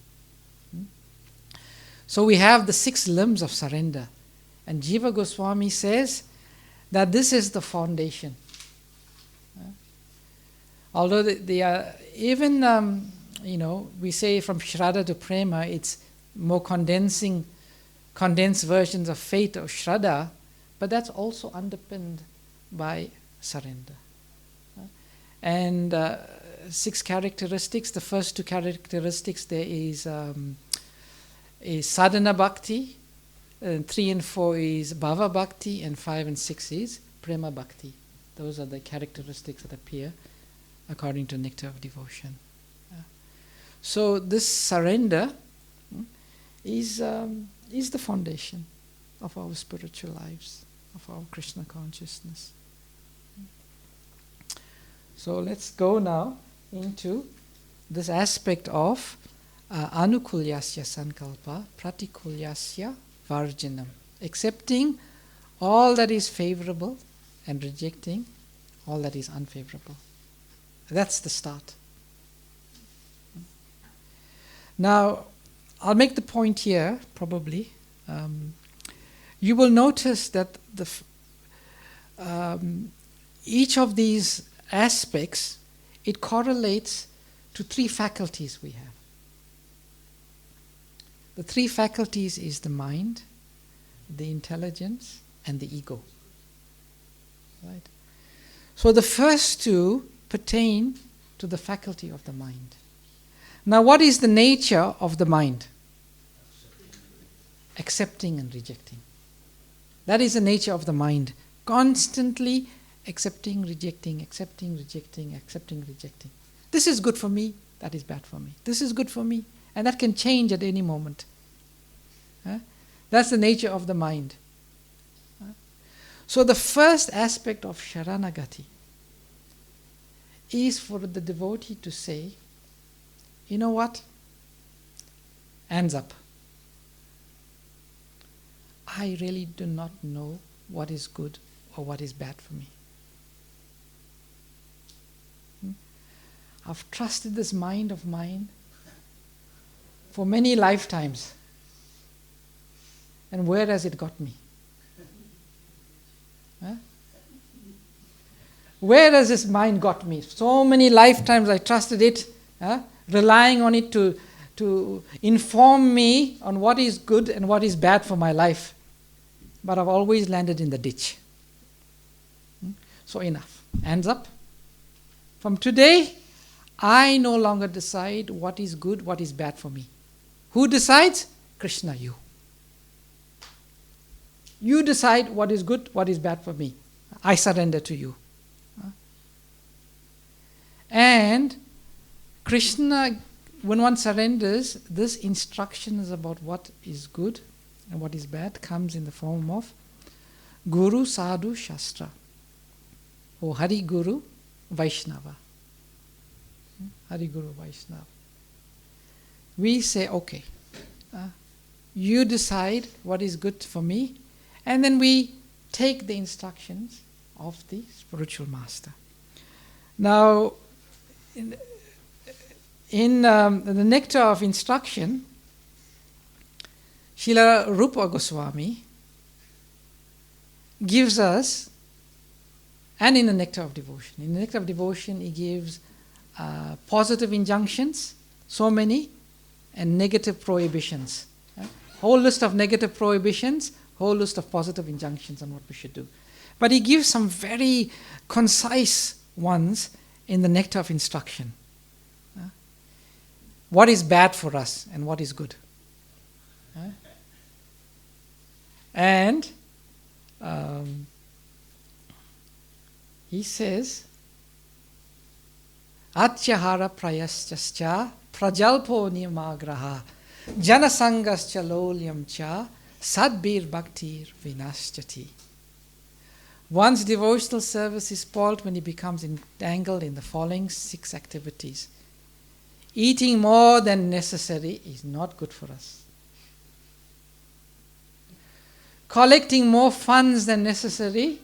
So we have the 6 limbs of surrender. And Jiva Goswami says that this is the foundation. Although they are even, we say from Shraddha to Prema, it's more condensed versions of faith or Shraddha, but that's also underpinned by surrender. And 6 characteristics. The first 2 characteristics there is sadhana bhakti, 3 and 4 is bhava bhakti, and 5 and 6 is prema bhakti. Those are the characteristics that appear according to Nectar of Devotion. So this surrender is the foundation of our spiritual lives, of our Krishna consciousness. So let's go now into this aspect of anukulyasya sankalpa, pratikulyasya varjanam, accepting all that is favorable and rejecting all that is unfavorable. That's the start. Now, I'll make the point here, probably. You will notice that each of these aspects, it correlates to 3 faculties we have. The 3 faculties is the mind, the intelligence, and the ego. Right? So the first 2 pertain to the faculty of the mind. Now, what is the nature of the mind? Accepting and rejecting. That is the nature of the mind. Constantly accepting, rejecting, accepting, rejecting, accepting, rejecting. This is good for me, that is bad for me. This is good for me, and that can change at any moment. That's the nature of the mind. So the first aspect of Saranagati is for the devotee to say, you know what? Hands up. I really do not know what is good or what is bad for me. I've trusted this mind of mine for many lifetimes. And where has it got me? Huh? Where has this mind got me? So many lifetimes I trusted it, relying on it to inform me on what is good and what is bad for my life. But I've always landed in the ditch. So enough. Hands up. From today, I no longer decide what is good, what is bad for me. Who decides? Krishna, you. You decide what is good, what is bad for me. I surrender to you. And Krishna, when one surrenders, this instruction is about what is good and what is bad comes in the form of Guru, Sadhu, Shastra. Or Hari Guru, Vaishnava. Hari Guru, Vaishnava. We say, okay, you decide what is good for me, and then we take the instructions of the spiritual master. Now, in the Nectar of Instruction, Srila Rupa Goswami gives us, and in the Nectar of Devotion. In the Nectar of Devotion, he gives positive injunctions, so many, and negative prohibitions. Whole list of negative prohibitions, whole list of positive injunctions on what we should do. But he gives some very concise ones in the Nectar of Instruction. What is bad for us and what is good. And he says, Atyahara prayaschascha prajalpo niyamagraha janasangascha lolyam cha sadbir bhaktir vinaschati. One's devotional service is spoiled when he becomes entangled in the following 6 activities. Eating more than necessary is not good for us. Collecting more funds than necessary,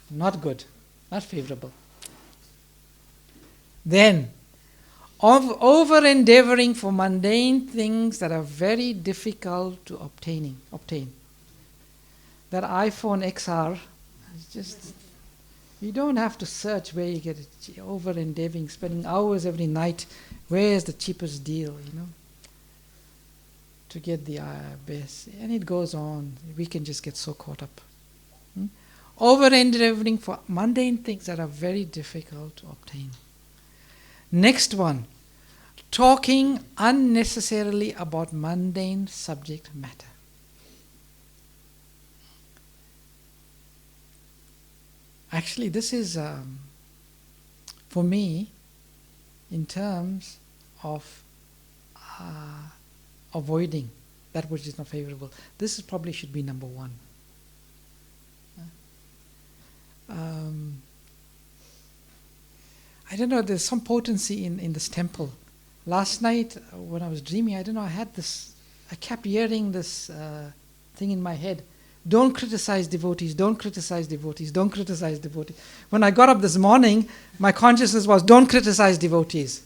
not good, not favorable. Then, over-endeavoring for mundane things that are very difficult to obtain. That iPhone XR is just, you don't have to search where you get it. Over-endeavoring, spending hours every night, where is the cheapest deal, to get the best. And it goes on. We can just get so caught up. Over-endeavoring for mundane things that are very difficult to obtain. Next one, talking unnecessarily about mundane subject matter. Actually, this is, for me, in terms of avoiding that which is not favorable, this is probably should be number 1. I don't know, there's some potency in this temple. Last night, when I was dreaming, I kept hearing this thing in my head. Don't criticize devotees, don't criticize devotees, don't criticize devotees. When I got up this morning, my consciousness was, don't criticize devotees.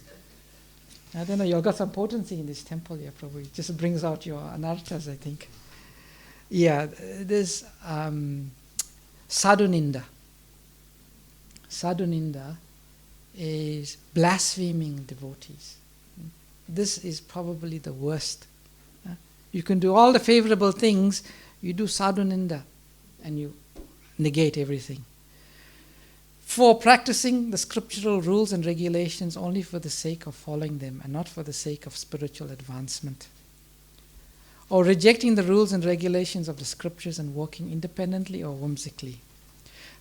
I don't know, you've got some potency in this temple here, Prabhu. It just brings out your anarthas, I think. Yeah, there's sadhuninda. Sadhuninda is blaspheming devotees. This is probably the worst. You can do all the favorable things, you do sadhuninda, and you negate everything. For practicing the scriptural rules and regulations only for the sake of following them and not for the sake of spiritual advancement. Or rejecting the rules and regulations of the scriptures and working independently or whimsically.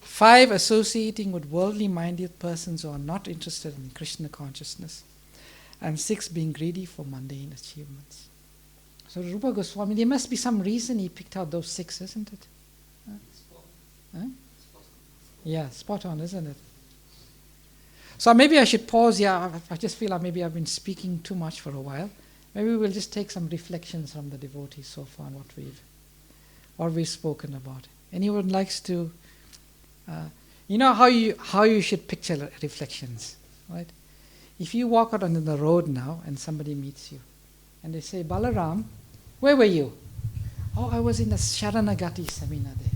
5, associating with worldly minded persons who are not interested in Krishna consciousness. And 6, being greedy for mundane achievements. So Rupa Goswami, there must be some reason he picked out those 6, isn't it? Huh? Yeah, spot on, isn't it? So maybe I should pause here. I just feel like maybe I've been speaking too much for a while. Maybe we'll just take some reflections from the devotees so far on what we've spoken about. Anyone likes to, how you should picture reflections, right? If you walk out on the road now and somebody meets you and they say, Balaram, where were you? Oh, I was in the Saranagati seminar there.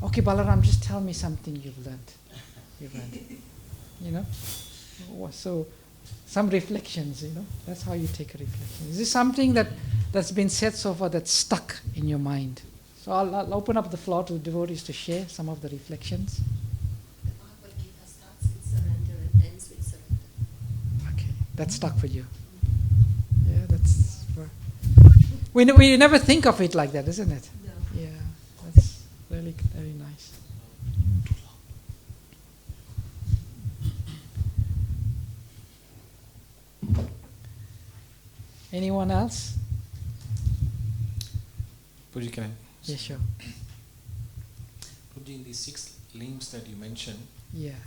Okay, Balaram, just tell me something you've learned. You know? So, some reflections, that's how you take a reflection. Is this something that's been said so far that's stuck in your mind? So I'll open up the floor to the devotees to share some of the reflections. The Bhagavad Gita starts with surrender and ends with surrender. Okay, that's stuck for you. Yeah, that's... We never think of it like that, isn't it? No. Yeah, that's really very nice. Anyone else? Puji, can I? Yeah, sure. Puji, in these 6 limbs that you mentioned, Yeah.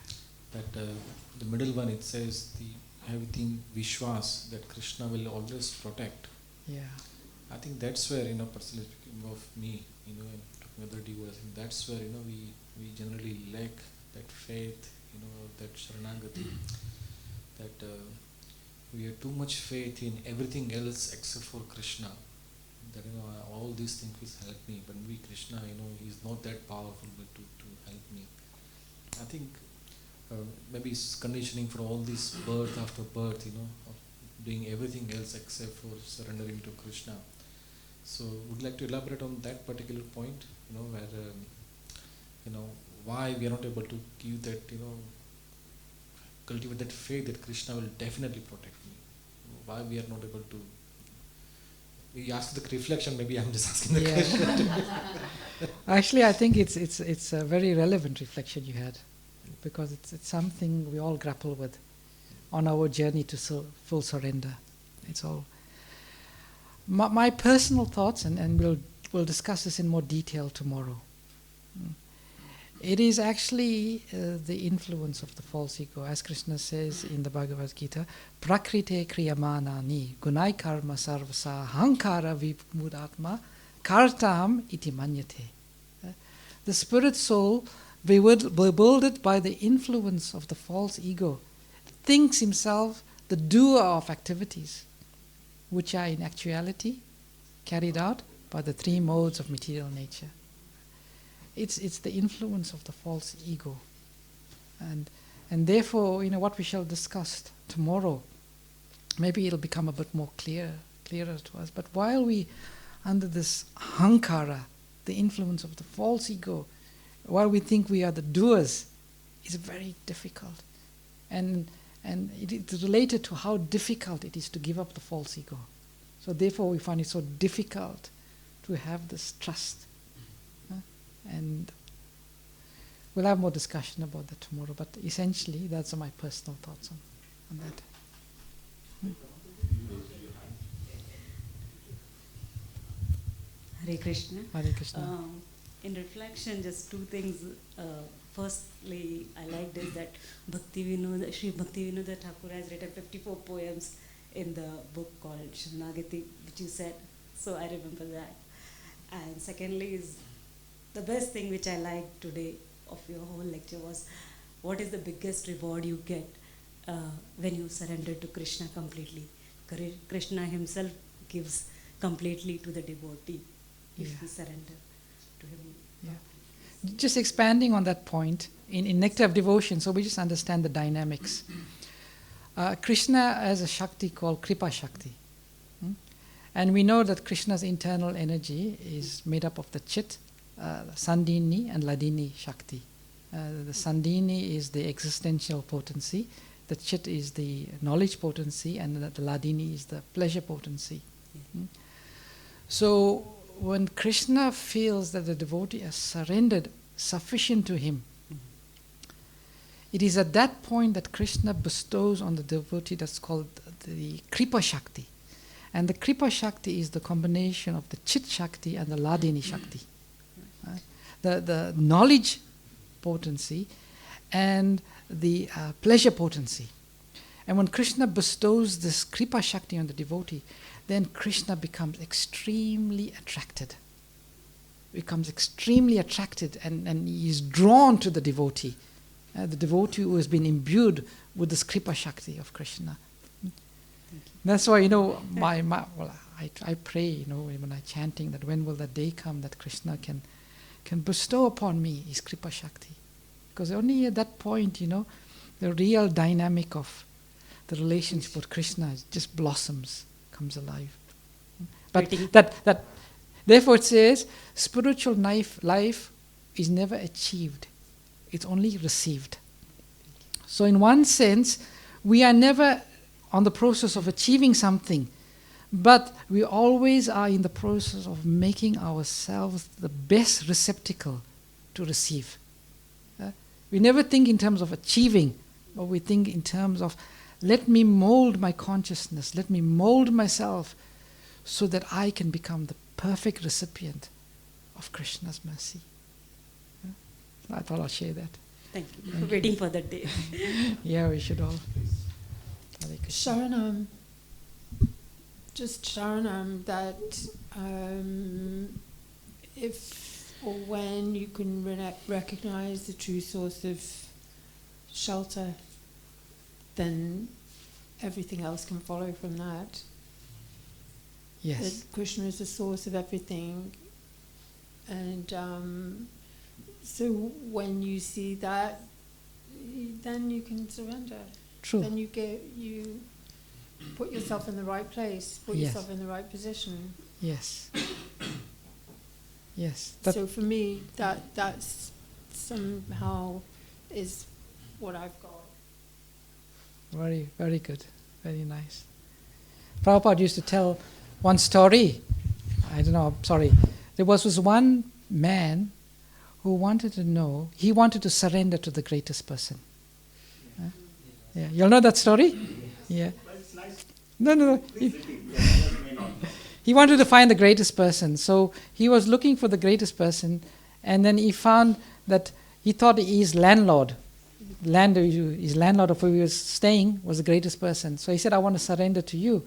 that the middle one, it says the everything Vishwas that Krishna will always protect. Yeah. I think that's where, personally speaking of me, and talking other devotees, I think that's where, we generally lack that faith, that Saranagati, that we have too much faith in everything else except for Krishna. That, all these things will help me, but maybe Krishna, he's not that powerful to help me. I think maybe it's conditioning for all this birth after birth, of doing everything else except for surrendering to Krishna. So, would you like to elaborate on that particular point, where, why we are not able to give that, cultivate that faith that Krishna will definitely protect me. Why we are not able to. You asked the reflection, maybe I'm just asking the question. Actually, I think it's a very relevant reflection you had, because it's something we all grapple with on our journey to full surrender. It's all. My personal thoughts, and we'll discuss this in more detail tomorrow. It is actually the influence of the false ego, as Krishna says in the Bhagavad Gita, Prakrite kriyamanani gunai karma sarvasa hankara vimudatma kartam iti manyate. The spirit soul, bewildered by the influence of the false ego, thinks himself the doer of activities, which are in actuality carried out by the 3 modes of material nature. It's the influence of the false ego. And therefore, what we shall discuss tomorrow, maybe it'll become a bit more clearer to us. But while we, under this hankara, the influence of the false ego, while we think we are the doers, it's very difficult. And it's related to how difficult it is to give up the false ego. So therefore we find it so difficult to have this trust. And we'll have more discussion about that tomorrow, but essentially that's my personal thoughts on that. Hare Krishna. Hare Krishna. In reflection, just 2 things. Firstly, I liked is that Sri Bhakti Vinoda Thakur has written 54 poems in the book called Saranagati, which you said, so I remember that. And secondly is, the best thing which I liked today of your whole lecture was, what is the biggest reward you get when you surrender to Krishna completely? Krishna himself gives completely to the devotee if we surrender to him. Yeah. Just expanding on that point, in Nectar of Devotion, so we just understand the dynamics. Krishna has a Shakti called Kripa Shakti. And we know that Krishna's internal energy is made up of the Chit, Sandini and Ladini Shakti. The Sandini is the existential potency, the Chit is the knowledge potency, and the Ladini is the pleasure potency. So when Krishna feels that the devotee has surrendered sufficient to him, it is at that point that Krishna bestows on the devotee that's called the Kripa Shakti. And the Kripa Shakti is the combination of the Chit Shakti and the Ladini Shakti. The knowledge potency and the pleasure potency. And when Krishna bestows this Kripa Shakti on the devotee, then Krishna becomes extremely attracted. And he is drawn to the devotee the devotee who has been imbued with this Kripa Shakti of Krishna. That's why, I pray, when I'm chanting, that when will that day come that Krishna can bestow upon me his Kripa Shakti. Because only at that point, the real dynamic of the relationship with Krishna just blossoms, comes alive. But therefore it says, spiritual life is never achieved. It's only received. So in one sense, we are never on the process of achieving something, but we always are in the process of making ourselves the best receptacle to receive. We never think in terms of achieving, but we think in terms of, let me mold my consciousness, let me mold myself so that I can become the perfect recipient of Krishna's mercy. I thought I'll share that. Thank you. We're waiting for that day. Yeah, we should all. Sharanam, just Sharanam, that if or when you can recognize the true source of shelter, then everything else can follow from that. Yes. That Krishna is the source of everything. And so when you see that, then you can surrender. True. Then you put yourself in the right place, put yourself in the right position. Yes. Yes. So for me, that's somehow is what I've got. Very, very good. Very nice. Prabhupada used to tell one story. I don't know, sorry. There was this one man who wanted to surrender to the greatest person. Yeah, you'll know that story? Yeah. No. He wanted to find the greatest person. So he was looking for the greatest person, and then he found that he thought his landlord of where he was staying was the greatest person. So he said, I want to surrender to you.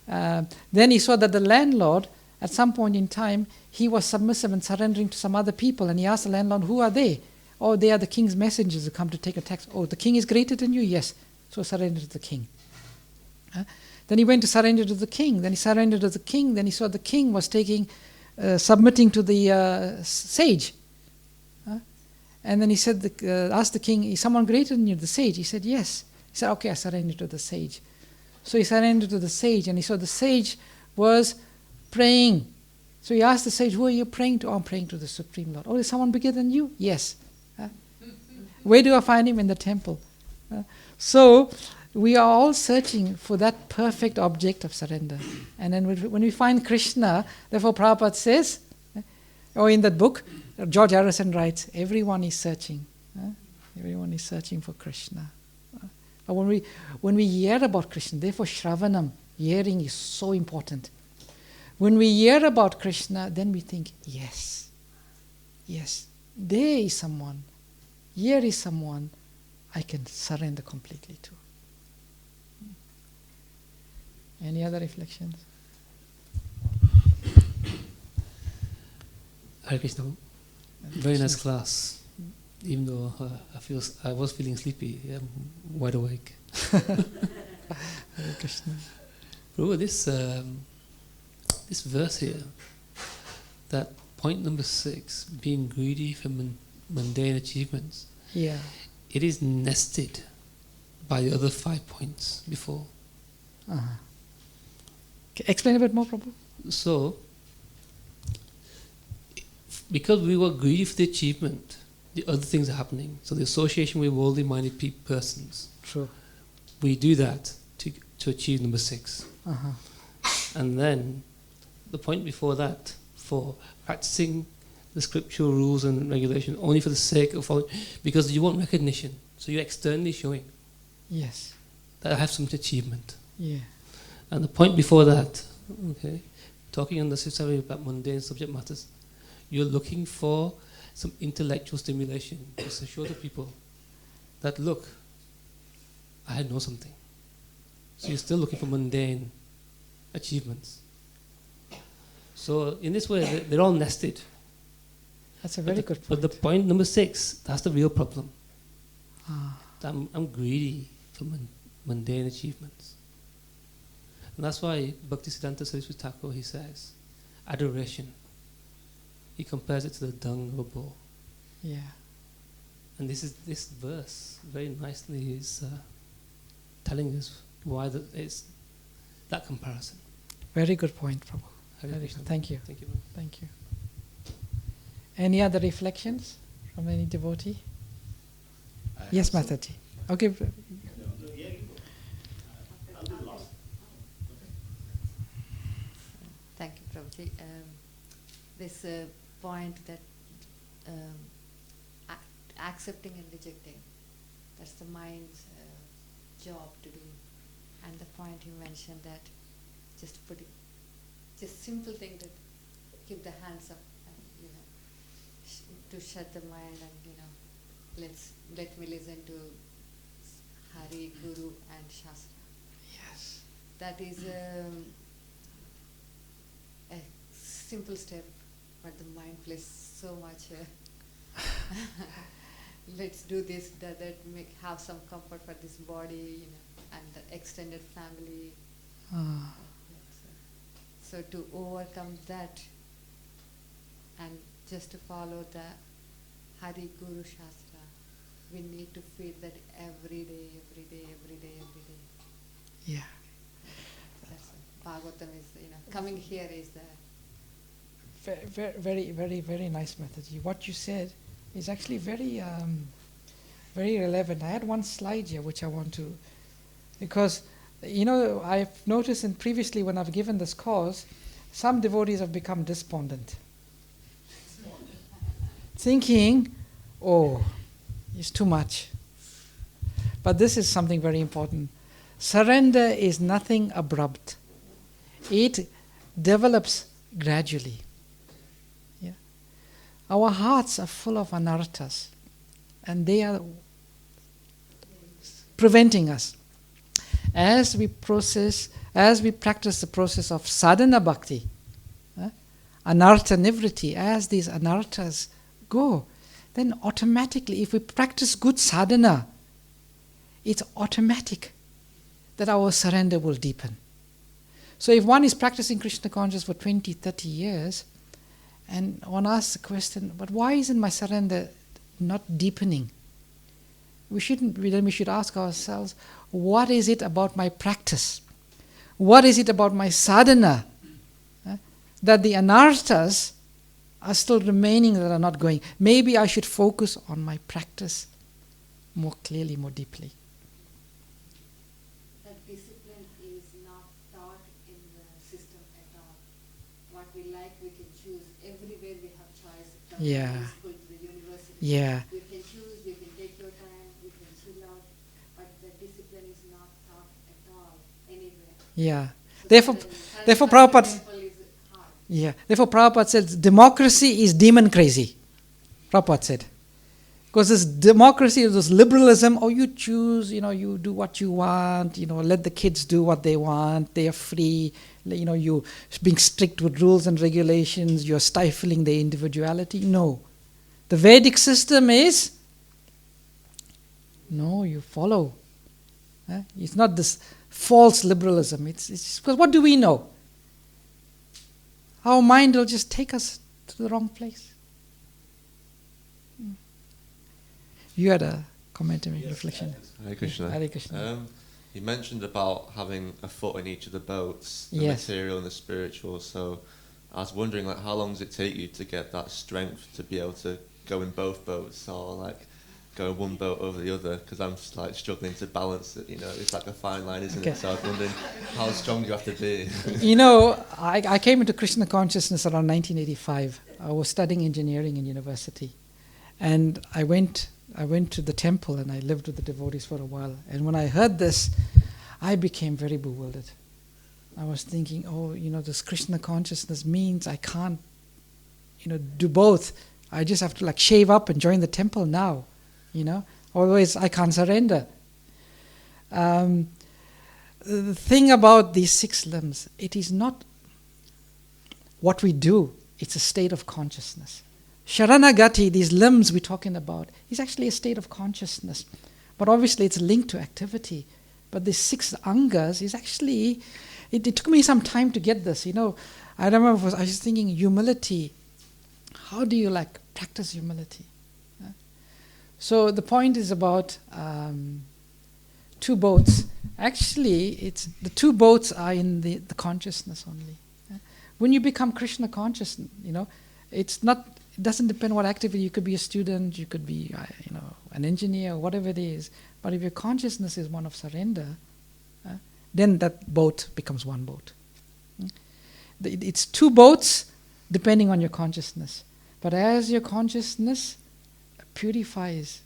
Then he saw that the landlord, at some point in time, he was submissive and surrendering to some other people, and he asked the landlord, who are they? Oh, they are the king's messengers who come to take a tax. Oh, the king is greater than you? Yes. So surrender to the king. Then he went to surrender to the king. Then he surrendered to the king. Then he saw the king was submitting to the sage. And then he said, asked the king, is someone greater than you, the sage? He said, yes. He said, okay, I surrender to the sage. So he surrendered to the sage, and he saw the sage was praying. So he asked the sage, who are you praying to? Oh, I'm praying to the Supreme Lord. Oh, is someone bigger than you? Yes. Where do I find him? In the temple. So we are all searching for that perfect object of surrender. And then when we find Krishna, therefore Prabhupada says, or in that book, George Harrison writes, everyone is searching. Everyone is searching for Krishna. But when we hear about Krishna, therefore Shravanam, hearing is so important. When we hear about Krishna, then we think, yes, there is someone, here is someone I can surrender completely to. Any other reflections? Hare Krishna. Very nice class. Even though I was feeling sleepy, I'm wide awake. Hare Krishna. Prabhu, this verse here, that point number 6, being greedy for mundane achievements, it is nested by the other 5 points before. Explain a bit more, Prabhu. So, because we were greedy for the achievement, the other things are happening. So the association with worldly-minded persons. True. We do that to achieve number 6. And then the point before that, for practicing the scriptural rules and regulations only for the sake of following, because you want recognition. So you're externally showing that I have some achievement. Yeah. And the point before that, talking unnecessarily about mundane subject matters, you're looking for some intellectual stimulation to show the people that, look, I know something. So you're still looking for mundane achievements. So in this way, they're all nested. That's a very good point. But the point number 6, that's the real problem. I'm greedy for mundane achievements. And that's why Bhaktisiddhanta Saraswati Thakur, he says, adoration, he compares it to the dung of a bull. Yeah. And this verse very nicely is telling us why it's that comparison. Very good point, Prabhu. Hare Very Krishna. good. Thank you. Thank you. Thank you. Any other reflections from any devotee? Yes, Mataji. Okay. Thank you, Prabhuji. This point that accepting and rejecting, that's the mind's job to do. And the point you mentioned that just simple thing that keep the hands up and, to shut the mind and, let me listen to Hari, Guru and Shastra. Yes. That is a simple step, but the mind plays so much. Let's do this, that have some comfort for this body, and the extended family. So to overcome that, and just to follow the Hari Guru Shastra, we need to feed that every day. Yeah. That's Bhagavatam is, coming here is the Very, very, very nice, Mataji. What you said is actually very, very relevant. I had one slide here which I want to, because I've noticed previously when I've given this course, some devotees have become despondent, thinking, "Oh, it's too much." But this is something very important. Surrender is nothing abrupt. It develops gradually. Yeah. Our hearts are full of anarthas, and they are preventing us. As we practice the process of sadhana bhakti, anartha nivriti, as these anarthas go, then automatically, if we practice good sadhana, it's automatic that our surrender will deepen. So if one is practicing Krishna consciousness for 20, 30 years, and one asks the question, but why isn't my surrender not deepening? We should ask ourselves, what is it about my practice? What is it about my sadhana that the anarthas are still remaining, that are not going? Maybe I should focus on my practice more clearly, more deeply. That discipline is not taught in the system at all. What we like, we can choose. Everywhere we have choice. From the school to the university. Yeah. You can choose, you can take your time, you can chill out. But the discipline is not taught at all, anywhere. Yeah. So Therefore Prabhupada says democracy is demon crazy. Prabhupada said. Because this democracy, this liberalism, you choose, you do what you want, let the kids do what they want, they are free, you being strict with rules and regulations, you're stifling their individuality. No. The Vedic system is, no, you follow. It's not this false liberalism. It's because what do we know? Our mind will just take us to the wrong place. You had a comment to make, reflection. Hare Krishna. Hare Krishna. You mentioned about having a foot in each of the boats, the Yes. material and the spiritual. So I was wondering, how long does it take you to get that strength to be able to go in both boats, or go one boat over the other? Because I'm struggling to balance it. It's like a fine line, isn't it? So I was wondering how strong you have to be. I came into Krishna consciousness around 1985. I was studying engineering in university, and I went to the temple and I lived with the devotees for a while. And when I heard this, I became very bewildered. I was thinking, this Krishna consciousness means I can't, do both. I just have to shave up and join the temple now, Otherwise I can't surrender. The thing about these 6 limbs, it is not what we do, it's a state of consciousness. Saranagati, these limbs we're talking about, is actually a state of consciousness. But obviously it's linked to activity. But the 6 angas is actually, it took me some time to get this, I remember I was thinking humility. How do you practice humility? So the point is about 2 boats. Actually, it's the 2 boats are in the consciousness only. When you become Krishna conscious, it's not. It doesn't depend what activity. You could be a student, you could be, an engineer, whatever it is. But if your consciousness is one of surrender, then that boat becomes one boat. It's 2 boats depending on your consciousness. But as your consciousness purifies,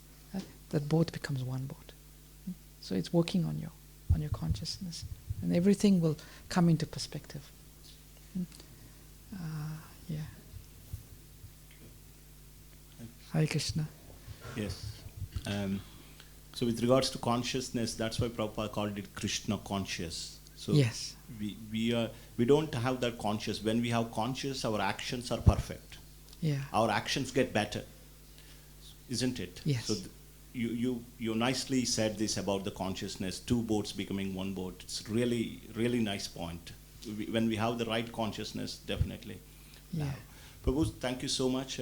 that boat becomes one boat. So it's working on your consciousness, and everything will come into perspective. Yeah. Hare Krishna. Yes. So with regards to consciousness, that's why Prabhupada called it Krishna conscious. So yes. We don't have that conscious. When we have conscious, our actions are perfect. Yeah. Our actions get better, isn't it? Yes. So you nicely said this about the consciousness, 2 boats becoming one boat. It's really, really nice point. When we have the right consciousness, definitely. Yeah. Prabhu, thank you so much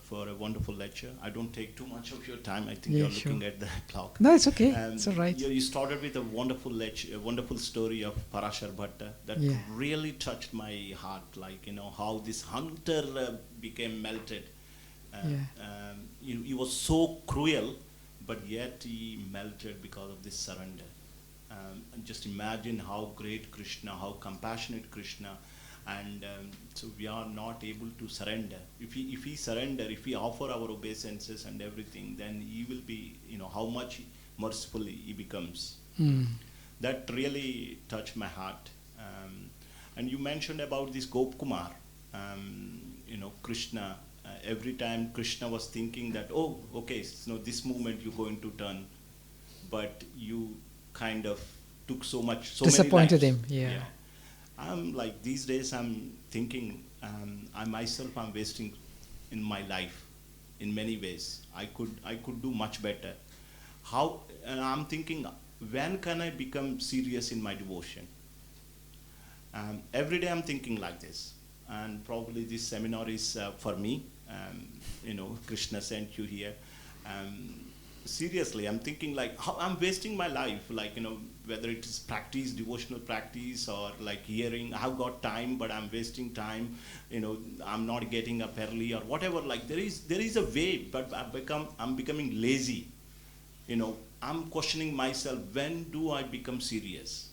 for a wonderful lecture. I don't take too much of your time. I think Yeah, you're sure. looking at the clock. No, it's okay. It's all right. You started with a wonderful lecture, a wonderful story of Parashar Bhatta that Yeah. really touched my heart. How this hunter became melted. He was so cruel, but yet he melted because of this surrender. And just imagine how great Krishna, how compassionate Krishna, and so we are not able to surrender. If we surrender, if we offer our obeisances and everything, then he will be, how much merciful he becomes. That really touched my heart. And you mentioned about this Gop Kumar, Krishna. Every time Krishna was thinking that, oh, okay, this moment you're going to turn, but you kind of took so disappointed many him. Yeah. I'm these days I'm thinking I myself am wasting in my life in many ways. I could do much better. And I'm thinking, when can I become serious in my devotion? Every day I'm thinking like this, and probably this seminar is for me. Krishna sent you here. Seriously, I'm thinking how I'm wasting my life, whether it is practice, devotional practice, or hearing. I've got time, but I'm wasting time. I'm not getting up early or whatever. There is a way, but I'm becoming lazy. I'm questioning myself. When do I become serious?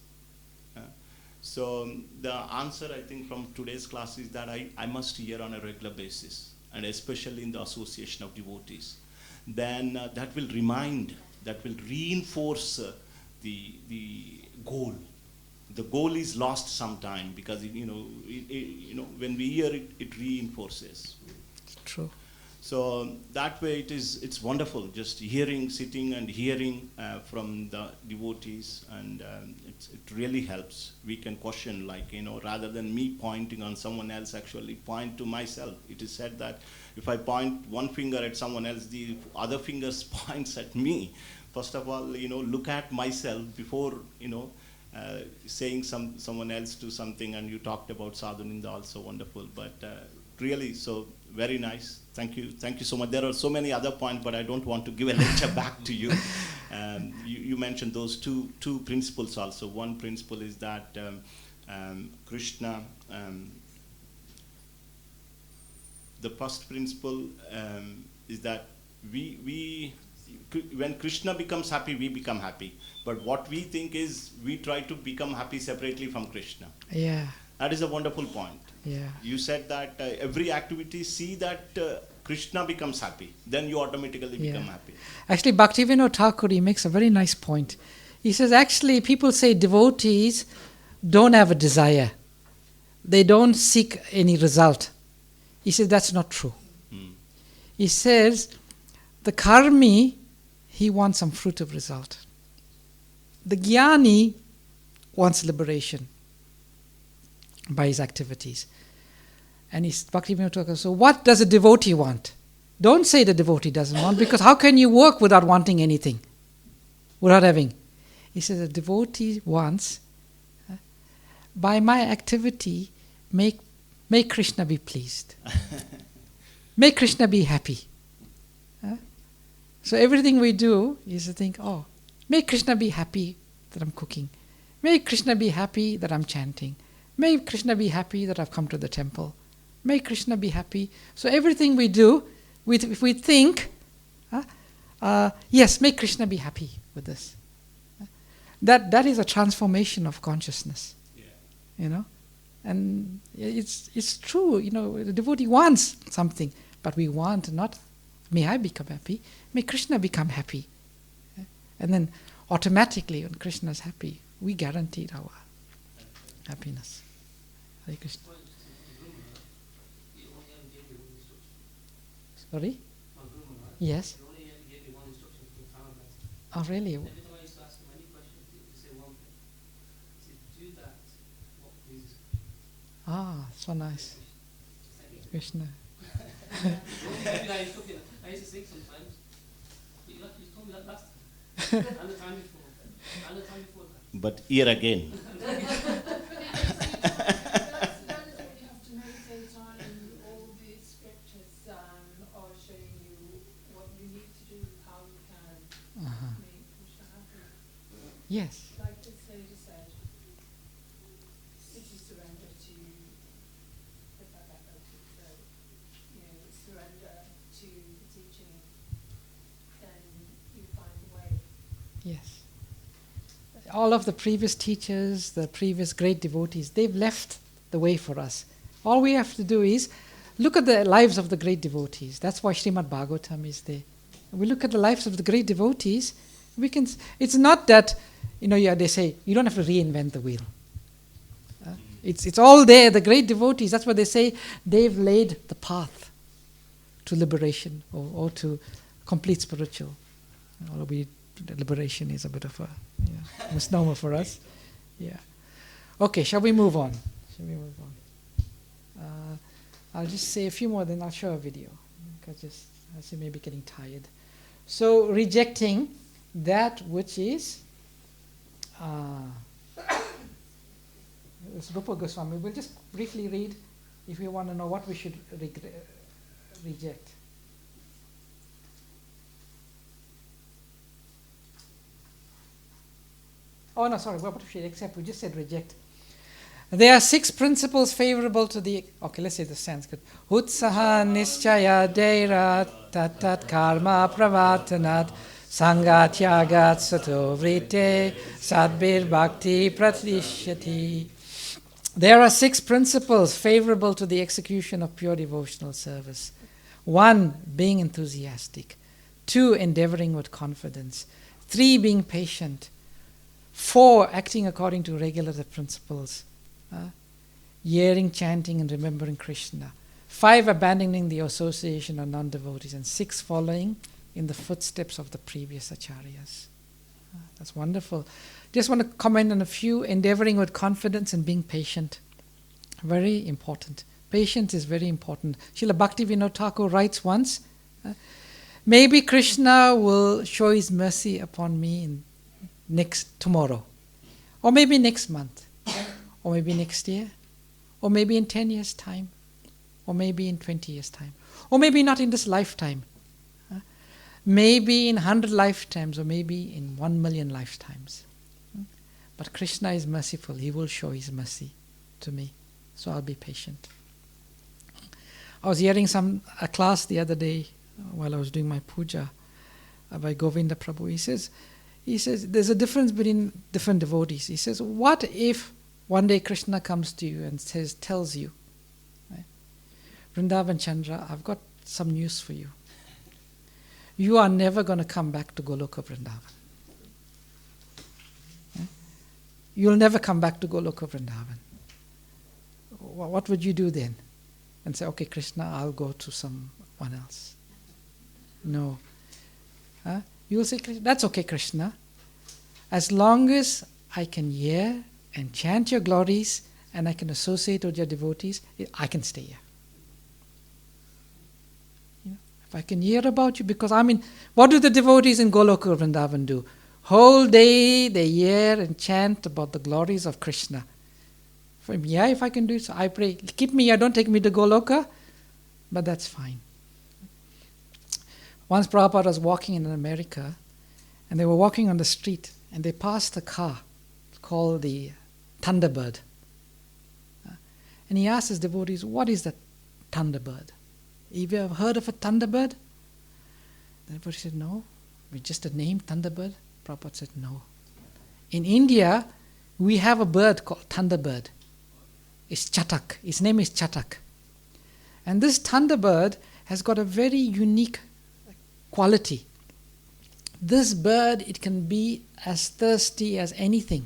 So the answer, I think, from today's class is that I must hear on a regular basis, and especially in the association of devotees. Then that will reinforce the goal. The goal is lost sometime because when we hear it, it reinforces. True. So that way it's wonderful, just sitting and hearing from the devotees, and it really helps. We can question, rather than me pointing on someone else, actually point to myself. It is said that if I point one finger at someone else, the other finger points at me. First of all, look at myself before, saying someone else to something. And you talked about Sadhuninda, also wonderful, but really, so very nice. Thank you so much. There are so many other points, but I don't want to give a lecture back to you. You mentioned those two principles also. One principle is that Krishna, the first principle is that when Krishna becomes happy, we become happy. But what we think is we try to become happy separately from Krishna. Yeah. That is a wonderful point. Yeah. You said that every activity, see that Krishna becomes happy, then you automatically become happy. Actually, Bhaktivinoda Thakur, he makes a very nice point. He says, actually, people say devotees don't have a desire. They don't seek any result. He says, that's not true. He says, the karmi, he wants some fruit of result. The jnani wants liberation by his activities. And Bhaktivinoda Thakur, so what does a devotee want? Don't say the devotee doesn't want, because how can you work without wanting anything? without having. He says a devotee wants, by my activity, make Krishna be pleased. Make Krishna be happy. So everything we do is to think, oh, make Krishna be happy that I'm cooking. Make Krishna be happy that I'm chanting. Make Krishna be happy that I've come to the temple. Make Krishna be happy. So everything we do, if we think, yes, make Krishna be happy with this. That is a transformation of consciousness. You know, and it's true. You know, the devotee wants something, but we want not, may I become happy, may Krishna become happy, and then automatically, when Krishna is happy, we guaranteed our happiness. Hare Krishna. Sorry? Yes. Oh, really? Ah, so nice. Krishna. I used to sing sometimes. You told me that last time. And the time before. And the time before that. But here again. That's one you have to meditate on, and all the scriptures are showing you what you need to do, how you can make Krishna happy. Yes. Like this lady said, if you surrender to the Bhagavad-gita, surrender to the teaching, then you find the way. Yes. All of the previous teachers, the previous great devotees, they've left the way for us. All we have to do is look at the lives of the great devotees. That's why Srimad Bhagavatam is there. We look at the lives of the great devotees, we can. It's not that, they say, you don't have to reinvent the wheel. It's all there, the great devotees, that's what they say, they've laid the path to liberation or to complete spiritual. Liberation is a bit of a misnomer for us. Yeah. Okay, shall we move on? I'll just say a few more, then I'll show a video. Because I see maybe getting tired. So rejecting that which is it's Rupa Goswami. We'll just briefly read if you want to know what we should reject. Oh no, sorry, what should we accept? We just said reject. There are 6 principles favorable to the... Okay, let's say the Sanskrit. Utsaha nischaya deira tatat karma pravatanat sangatyagat sato vrite sadbir bhakti pratishyati. There are 6 principles favorable to the execution of pure devotional service. 1, being enthusiastic. 2, endeavoring with confidence. 3, being patient. 4, acting according to regulative principles. Hearing, chanting, and remembering Krishna. 5, abandoning the association of non-devotees. And 6, following in the footsteps of the previous acharyas. That's wonderful. Just want to comment on a few. Endeavoring with confidence and being patient. Very important. Patience is very important. Srila Bhaktivinoda Thakur writes once, maybe Krishna will show his mercy upon me tomorrow, or maybe next month, or maybe next year, or maybe in 10 years' time, or maybe in 20 years' time, or maybe not in this lifetime, maybe in 100 lifetimes, or maybe in 1 million lifetimes. But Krishna is merciful. He will show his mercy to me, so I'll be patient. I was hearing a class the other day while I was doing my puja by Govinda Prabhu. He says there's a difference between different devotees. He says, what if one day Krishna comes to you and tells you, right, Vrindavan Chandra, I've got some news for you. You are never going to come back to Goloka Vrindavan. Right? You'll never come back to Goloka Vrindavan. What would you do then? And say, okay, Krishna, I'll go to someone else. No. You will say, that's okay, Krishna. As long as I can hear and chant your glories and I can associate with your devotees, I can stay here. If I can hear about you, because what do the devotees in Goloka Vrindavan do? Whole day they hear and chant about the glories of Krishna. For me, if I can do it, so I pray. Keep me here, don't take me to Goloka, but that's fine. Once Prabhupada was walking in America, and they were walking on the street, and they passed a car called the Thunderbird. And he asked his devotees, what is that Thunderbird? Have you ever heard of a Thunderbird? The devotee said, no. With just a name, Thunderbird? Prabhupada said, no. In India, we have a bird called Thunderbird. It's Chatak. Its name is Chatak. And this Thunderbird has got a very unique quality. This bird, it can be as thirsty as anything,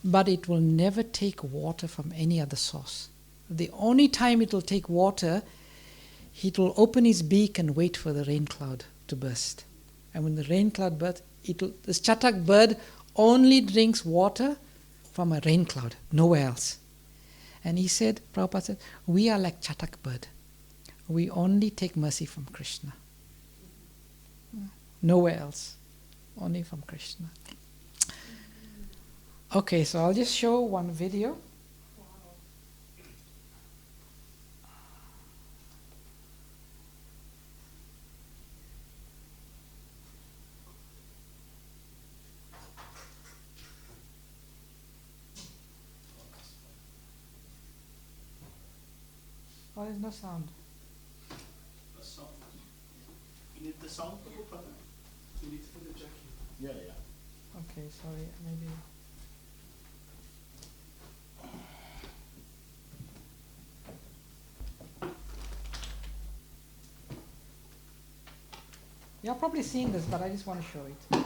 but it will never take water from any other source. The only time it will take water, it will open its beak and wait for the rain cloud to burst. And when the rain cloud bursts, this Chatak bird only drinks water from a rain cloud, nowhere else. And he said, Prabhupada said, we are like Chatak bird. We only take mercy from Krishna. Nowhere else. Only from Krishna. Okay, so I'll just show one video. Oh, there's no sound. The sound. You need the sound, Prabhu? You need to put the jacket. Yeah, yeah. Okay, sorry, maybe. You're probably seen this, but I just want to show it.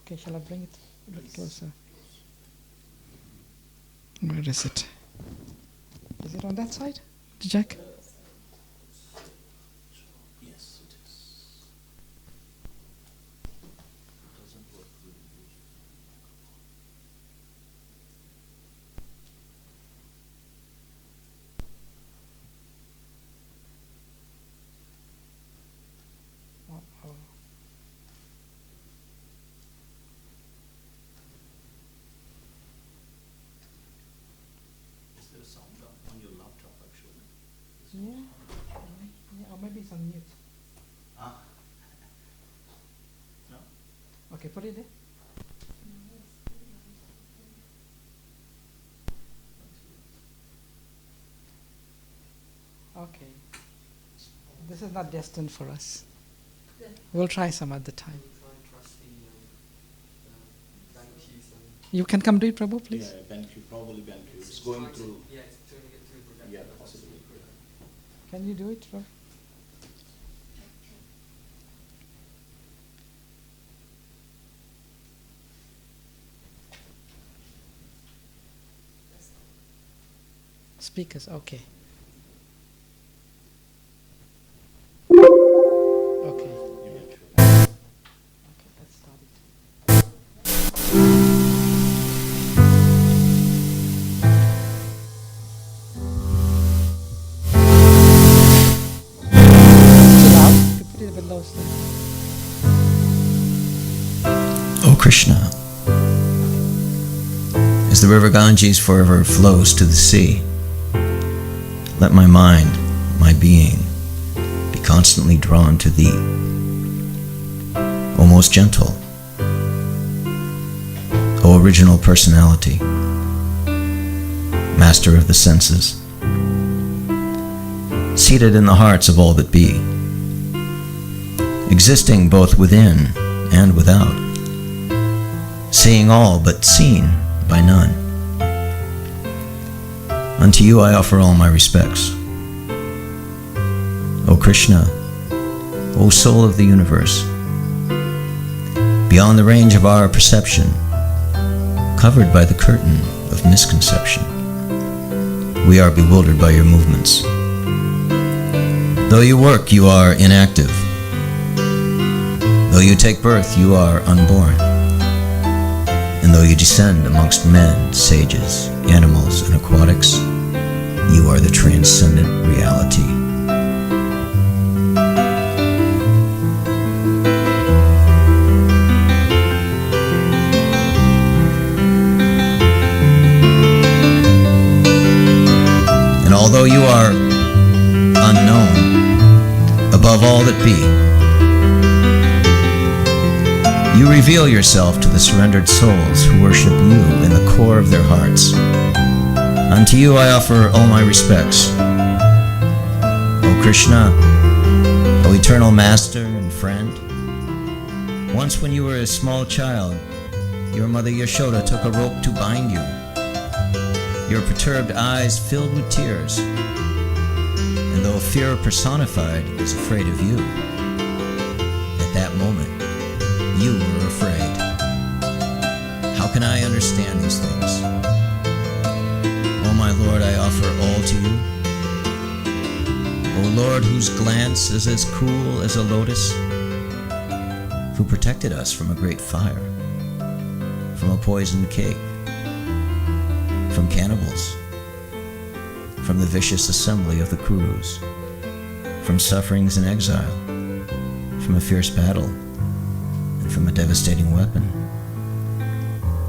Okay, shall I bring it a bit closer? Where is it? Is it on that side, the jack? Yes, it is. Doesn't work really good. Oh. Is there a sound on your laptop actually? Yeah, or maybe it's on mute. Ah. No? Okay, put it there. Okay. This is not destined for us. We'll try some other time. You can come do it, Prabhu, please. Yeah, BenQ, probably BenQ. It's going through. Yeah, it's turning it through the projector. Yeah, possibly. Can you do it, Prabhu? Speakers, okay. Okay. Okay, let's start it. Too loud? You put it a bit low still. O Krishna, as the river Ganges forever flows to the sea, let my mind, my being, be constantly drawn to thee. O most gentle, O original personality, master of the senses, seated in the hearts of all that be, existing both within and without, seeing all but seen by none. Unto you I offer all my respects. O Krishna, O soul of the universe, beyond the range of our perception, covered by the curtain of misconception, we are bewildered by your movements. Though you work, you are inactive. Though you take birth, you are unborn. And though you descend amongst men, sages, animals, and aquatics, you are the transcendent reality. you are unknown above all that be, you reveal yourself to the surrendered souls who worship you in the core of their hearts. Unto you I offer all my respects. O Krishna, O eternal master and friend, once when you were a small child, your mother Yashoda took a rope to bind you. Your perturbed eyes filled with tears, and though fear personified was afraid of you, at that moment you were afraid. How can I understand these things? O my Lord, I offer all to you. O Lord, whose glance is as cool as a lotus, who protected us from a great fire, from a poisoned cake, from cannibals, from the vicious assembly of the Kurus, from sufferings and exile, from a fierce battle, and from a devastating weapon.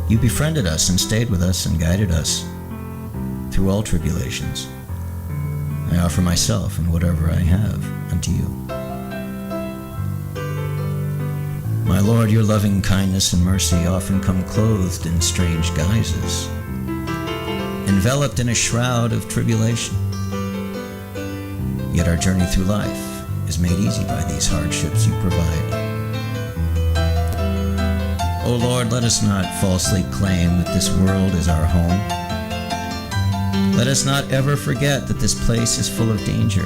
You befriended us and stayed with us and guided us through all tribulations. I offer myself and whatever I have unto you. My Lord, your loving kindness and mercy often come clothed in strange guises, enveloped in a shroud of tribulation. Yet our journey through life is made easy by these hardships you provide. O Lord, let us not falsely claim that this world is our home. Let us not ever forget that this place is full of danger.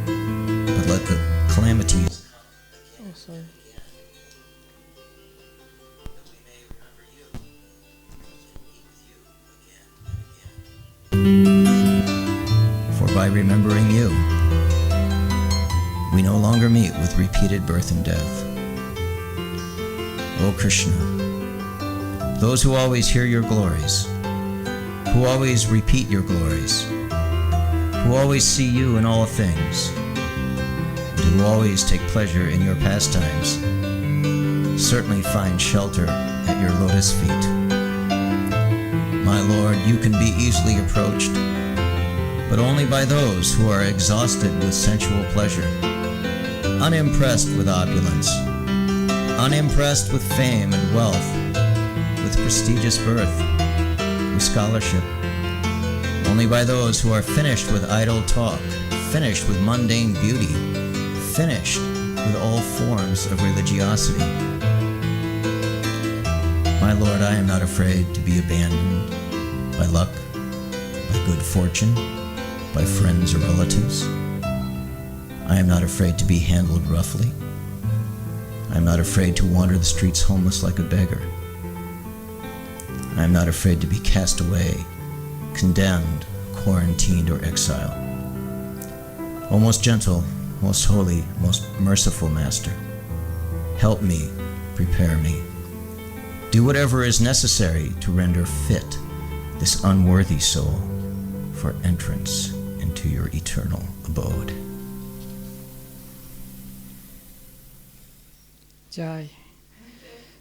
But let the calamities For by remembering you, we no longer meet with repeated birth and death. O Krishna, those who always hear your glories, who always repeat your glories, who always see you in all things, and who always take pleasure in your pastimes, certainly find shelter at your lotus feet. My Lord, you can be easily approached, but only by those who are exhausted with sensual pleasure, unimpressed with opulence, unimpressed with fame and wealth, with prestigious birth, with scholarship, only by those who are finished with idle talk, finished with mundane beauty, finished with all forms of religiosity. My Lord, I am not afraid to be abandoned by luck, by good fortune, by friends or relatives. I am not afraid to be handled roughly. I am not afraid to wander the streets homeless like a beggar. I am not afraid to be cast away, condemned, quarantined, or exiled. O most gentle, most holy, most merciful Master, help me, prepare me. Do whatever is necessary to render fit this unworthy soul for entrance into your eternal abode. Jai.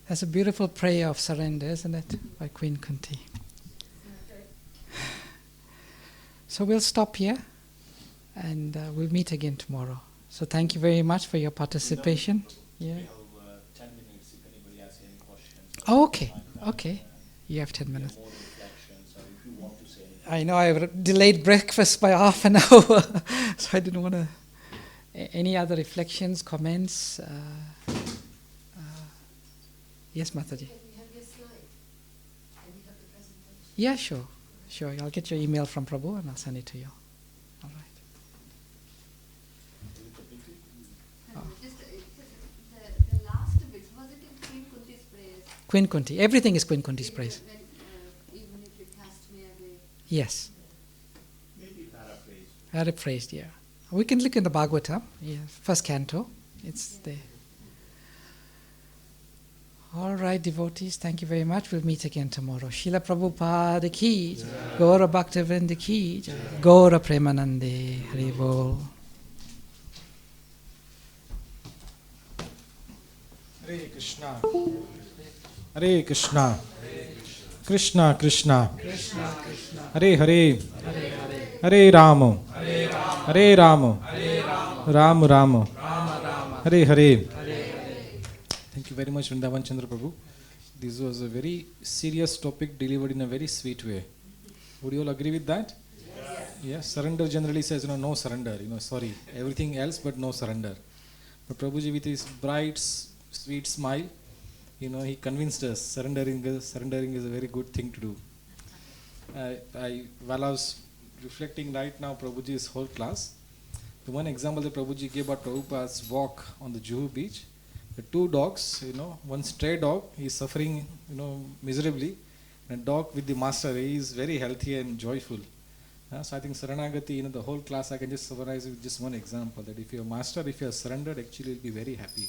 That's a beautiful prayer of surrender, isn't it? By Queen Kunti. So we'll stop here and we'll meet again tomorrow. So thank you very much for your participation. Yeah. We have 10 minutes if anybody has any questions. Oh, okay. Okay. You have 10 minutes. More reflections, or if you want to say anything. I know I delayed breakfast by half an hour, so I didn't want to. Any other reflections, comments? Yes, Mataji. Can we have your slide? Can we have the presentation? Yeah, sure. Sure. I'll get your email from Prabhu and I'll send it to you. All right. Just the last bit, was it in Queen Kunti's prayers? Queen Kunti. Everything is Queen Kunti's praise. Even if you cast me away. Yes. Maybe paraphrase. Paraphrased, yeah. We can look in the Bhagavatam, yeah, first canto. It's there. All right, devotees, thank you very much. We'll meet again tomorrow. Srila Prabhupada ki, Gaura Bhaktivinoda ki, Gaura Premanande, Hari Bol. Hare Krishna. Hare Krishna. Krishna Krishna. Hare Hare. Hare Hare. Hare Rama, Hare Rama, Ram Rama, Hare Hare. Thank you very much, Vrindavan Chandra Prabhu. This was a very serious topic delivered in a very sweet way. Would you all agree with that? Yes. Surrender generally says, no surrender, sorry, everything else but no surrender. But Prabhuji with his bright, sweet smile, he convinced us surrendering is a very good thing to do. While I was reflecting right now, Prabhuji's whole class, the one example that Prabhuji gave about Prabhupada's walk on the Juhu beach, the two dogs, one stray dog, he is suffering, miserably, and a dog with the master, he is very healthy and joyful. So I think Saranagati, the whole class, I can just summarize with just one example, that if you are master, if you are surrendered, actually you'll be very happy.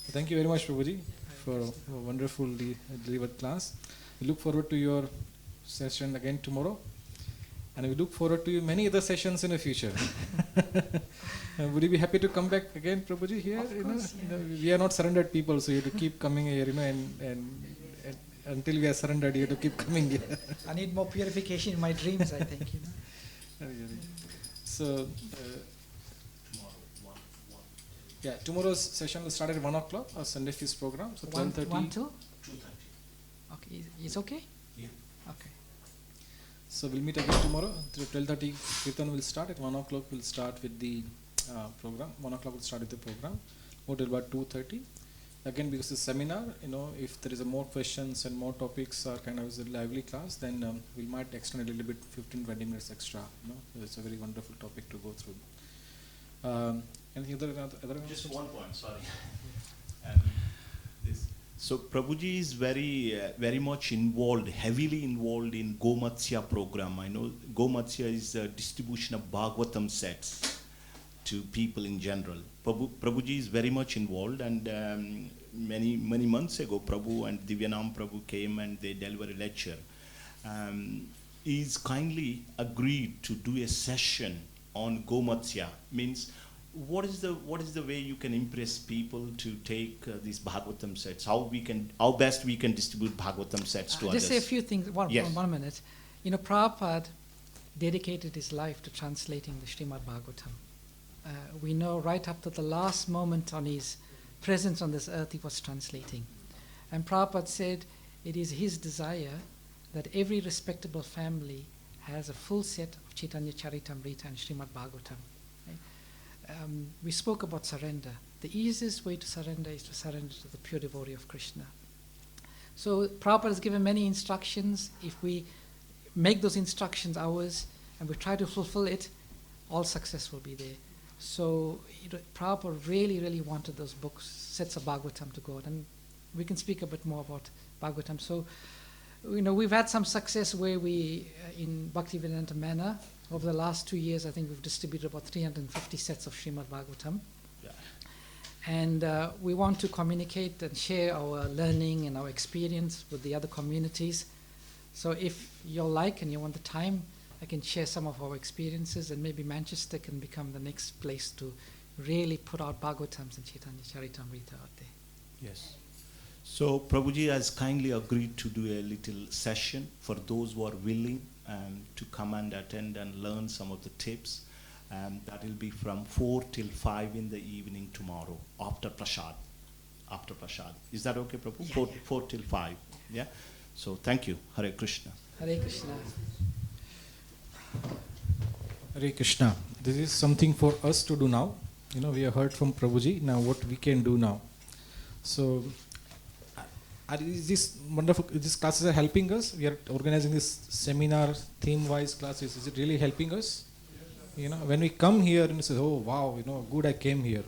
So thank you very much, Prabhuji, for a wonderfully delivered class. We look forward to your session again tomorrow, and we look forward to many other sessions in the future. Would you be happy to come back again, Prabhuji, here? Of course, We are not surrendered people, so you have to keep coming here, and until we are surrendered, you have to keep coming here. I need more purification in my dreams, I think. So, tomorrow's session will start at 1 o'clock, our Sunday Feast program. So 12:30. 1 to? 2:30. Okay, it's okay? Yeah. Okay. So we'll meet again tomorrow. 12:30 Kirtan will start. At 1 o'clock we'll start with the program. 1 o'clock we'll start with the program. Go till about 2:30. Again, because it's a seminar, if there is a more questions and more topics are kind of a lively class, then we might extend a little bit, 15-20 minutes extra. It's a very wonderful topic to go through. Anything other? Just one point, sorry. So Prabhuji is very much involved, heavily involved in Gomatsya program. I know Gomatsya is a distribution of Bhagavatam sets to people in general. Prabhuji is very much involved, and many months ago, Prabhu and Divyanam Prabhu came and they delivered a lecture. He's kindly agreed to do a session on Gomatsya. Means, what is the way you can impress people to take these Bhagavatam sets? How best we can distribute Bhagavatam sets to others? Just say a few things. One minute. Prabhupada dedicated his life to translating the Srimad Bhagavatam. We know right up to the last moment on his presence on this earth, he was translating. And Prabhupada said it is his desire that every respectable family has a full set of Chaitanya Charitamrita and Srimad Bhagavatam. We spoke about surrender. The easiest way to surrender is to surrender to the pure devotee of Krishna. So Prabhupada has given many instructions. If we make those instructions ours and we try to fulfill it, all success will be there. So Prabhupada really wanted those books, sets of Bhagavatam to go out. And we can speak a bit more about Bhagavatam. So, we've had some success where we, in Bhaktivedanta Manor, over the last 2 years, I think we've distributed about 350 sets of Srimad Bhagavatam. Yeah. And we want to communicate and share our learning and our experience with the other communities. So if you like and you want the time, I can share some of our experiences, and maybe Manchester can become the next place to really put out Bhagavatams and Chaitanya Charitamrita out there. Yes. So Prabhuji has kindly agreed to do a little session for those who are willing to come and attend and learn some of the tips. That will be from 4 till 5 in the evening tomorrow, after Prasad. Is that okay, Prabhu? Yeah, 4 till 5. Yeah? So thank you. Hare Krishna. Hare Krishna. Hare Krishna. This is something for us to do now. We have heard from Prabhuji. Now what we can do now. So, is this wonderful? These classes are helping us. We are organizing this seminar, theme-wise classes. Is it really helping us? When we come here and say, "Oh wow, good I came here,"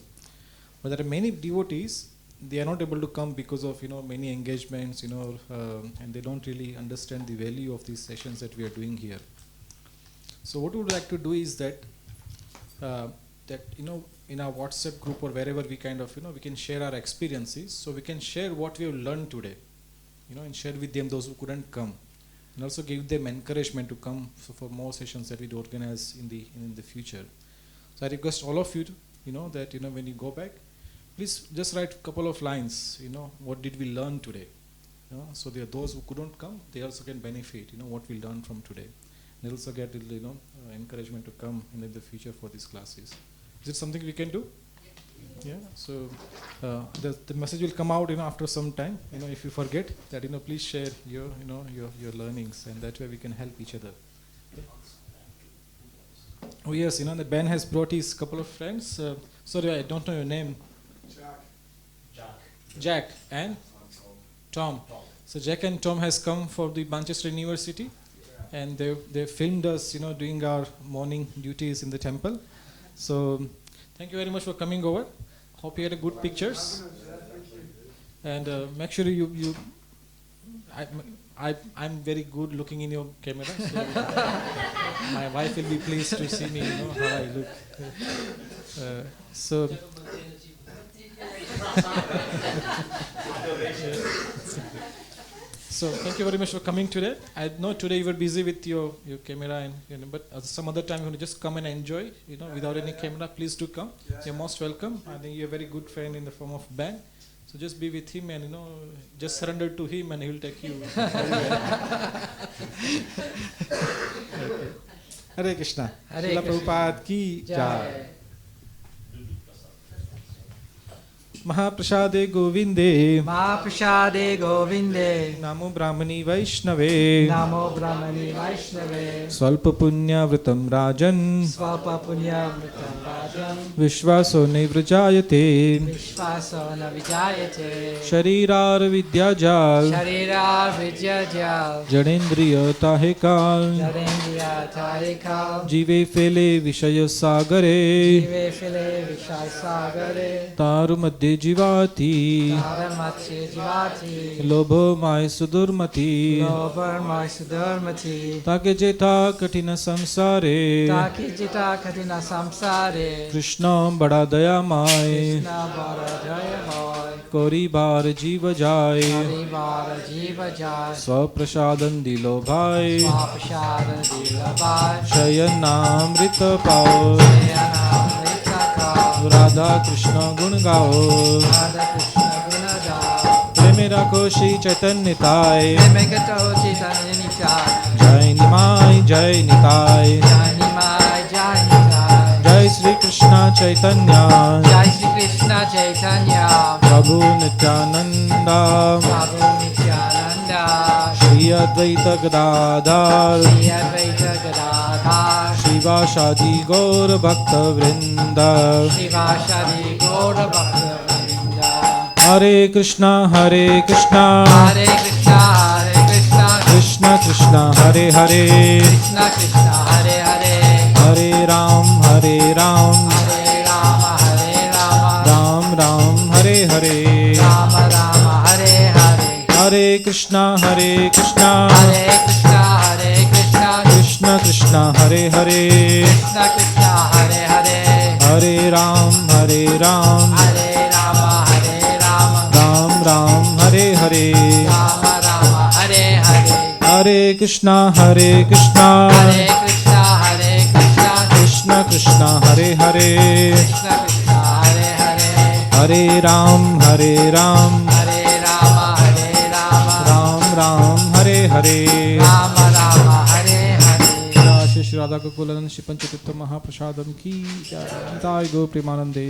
but there are many devotees. They are not able to come because of many engagements, and they don't really understand the value of these sessions that we are doing here. So what we would like to do is that in our WhatsApp group or wherever we kind of we can share our experiences. So we can share what we have learned today, and share with them those who couldn't come, and also give them encouragement to come for more sessions that we organize in the future. So I request all of you to, that when you go back, please just write a couple of lines. What did we learn today? So there are those who couldn't come, they also can benefit. What we learned from today. and also get encouragement to come in the future for these classes. Is it something we can do? Yeah. So the message will come out after some time. If you forget that, please share your learnings, and that way we can help each other. Oh yes, the Ben has brought his couple of friends. Sorry, I don't know your name. Jack and Tom. So Jack and Tom has come for the Manchester University, and they filmed us, doing our morning duties in the temple. So thank you very much for coming over. Hope you had a good pictures. And make sure I'm very good looking in your camera, so my wife will be pleased to see me, how I look. So thank you very much for coming today. I know today you were busy with your camera, but some other time you want to just come and enjoy, without any camera, please do come. You're most welcome. I think you're a very good friend in the form of Ben. So just be with him and just surrender to him, and he will take you. Okay. Hare Krishna. Srila Prabhupada ki jai. महाप्रसादे गोविंदे महाप्रसादे गोविंदे नमो ब्राह्मणी वैष्णवे नमो ब्राह्मणी वैष्णवे स्वल्प पुण्यवृतं राजन् स्वल्प पुण्यवृतं राजन् विश्वासो नैवृजायते विश्वासो न विजायते शरीरार विद्याजाल जड़ेन्द्रिय ताहे काल जीवे फेले विषय सागरे तारु मध्य जीवाति लोभो माय सुदुर्मति ताके जेता कठिन संसारे कृष्ण बड़ा दयामय कोरी बार जीव जाय स्वप्रसादन दिलो भाई शयनामृत पाओ राधा कृष्ण गुण गाओ प्रेमे राखो श्री चैतन्यताय जय निमाय जय निताय जय श्री कृष्ण चैतन्य प्रभु नित्यानंदा श्री अद्वैत गदाधर शिवासादि गौर भक्त वृंद हरे कृष्णा कृष्ण कृष्ण हरे हरे हरे राम राम राम हरे हरे हरे कृष्णा कृष्ण कृष्ण हरे हरे हरे राम राम राम हरे हरे हरे कृष्णा कृष्ण कृष्ण हरे हरे हरे राम राम राम हरे हरे श्री राधा गोकुलन श्री पंचतीर्थ महाप्रसादम की जय। गो प्रेमानंदे।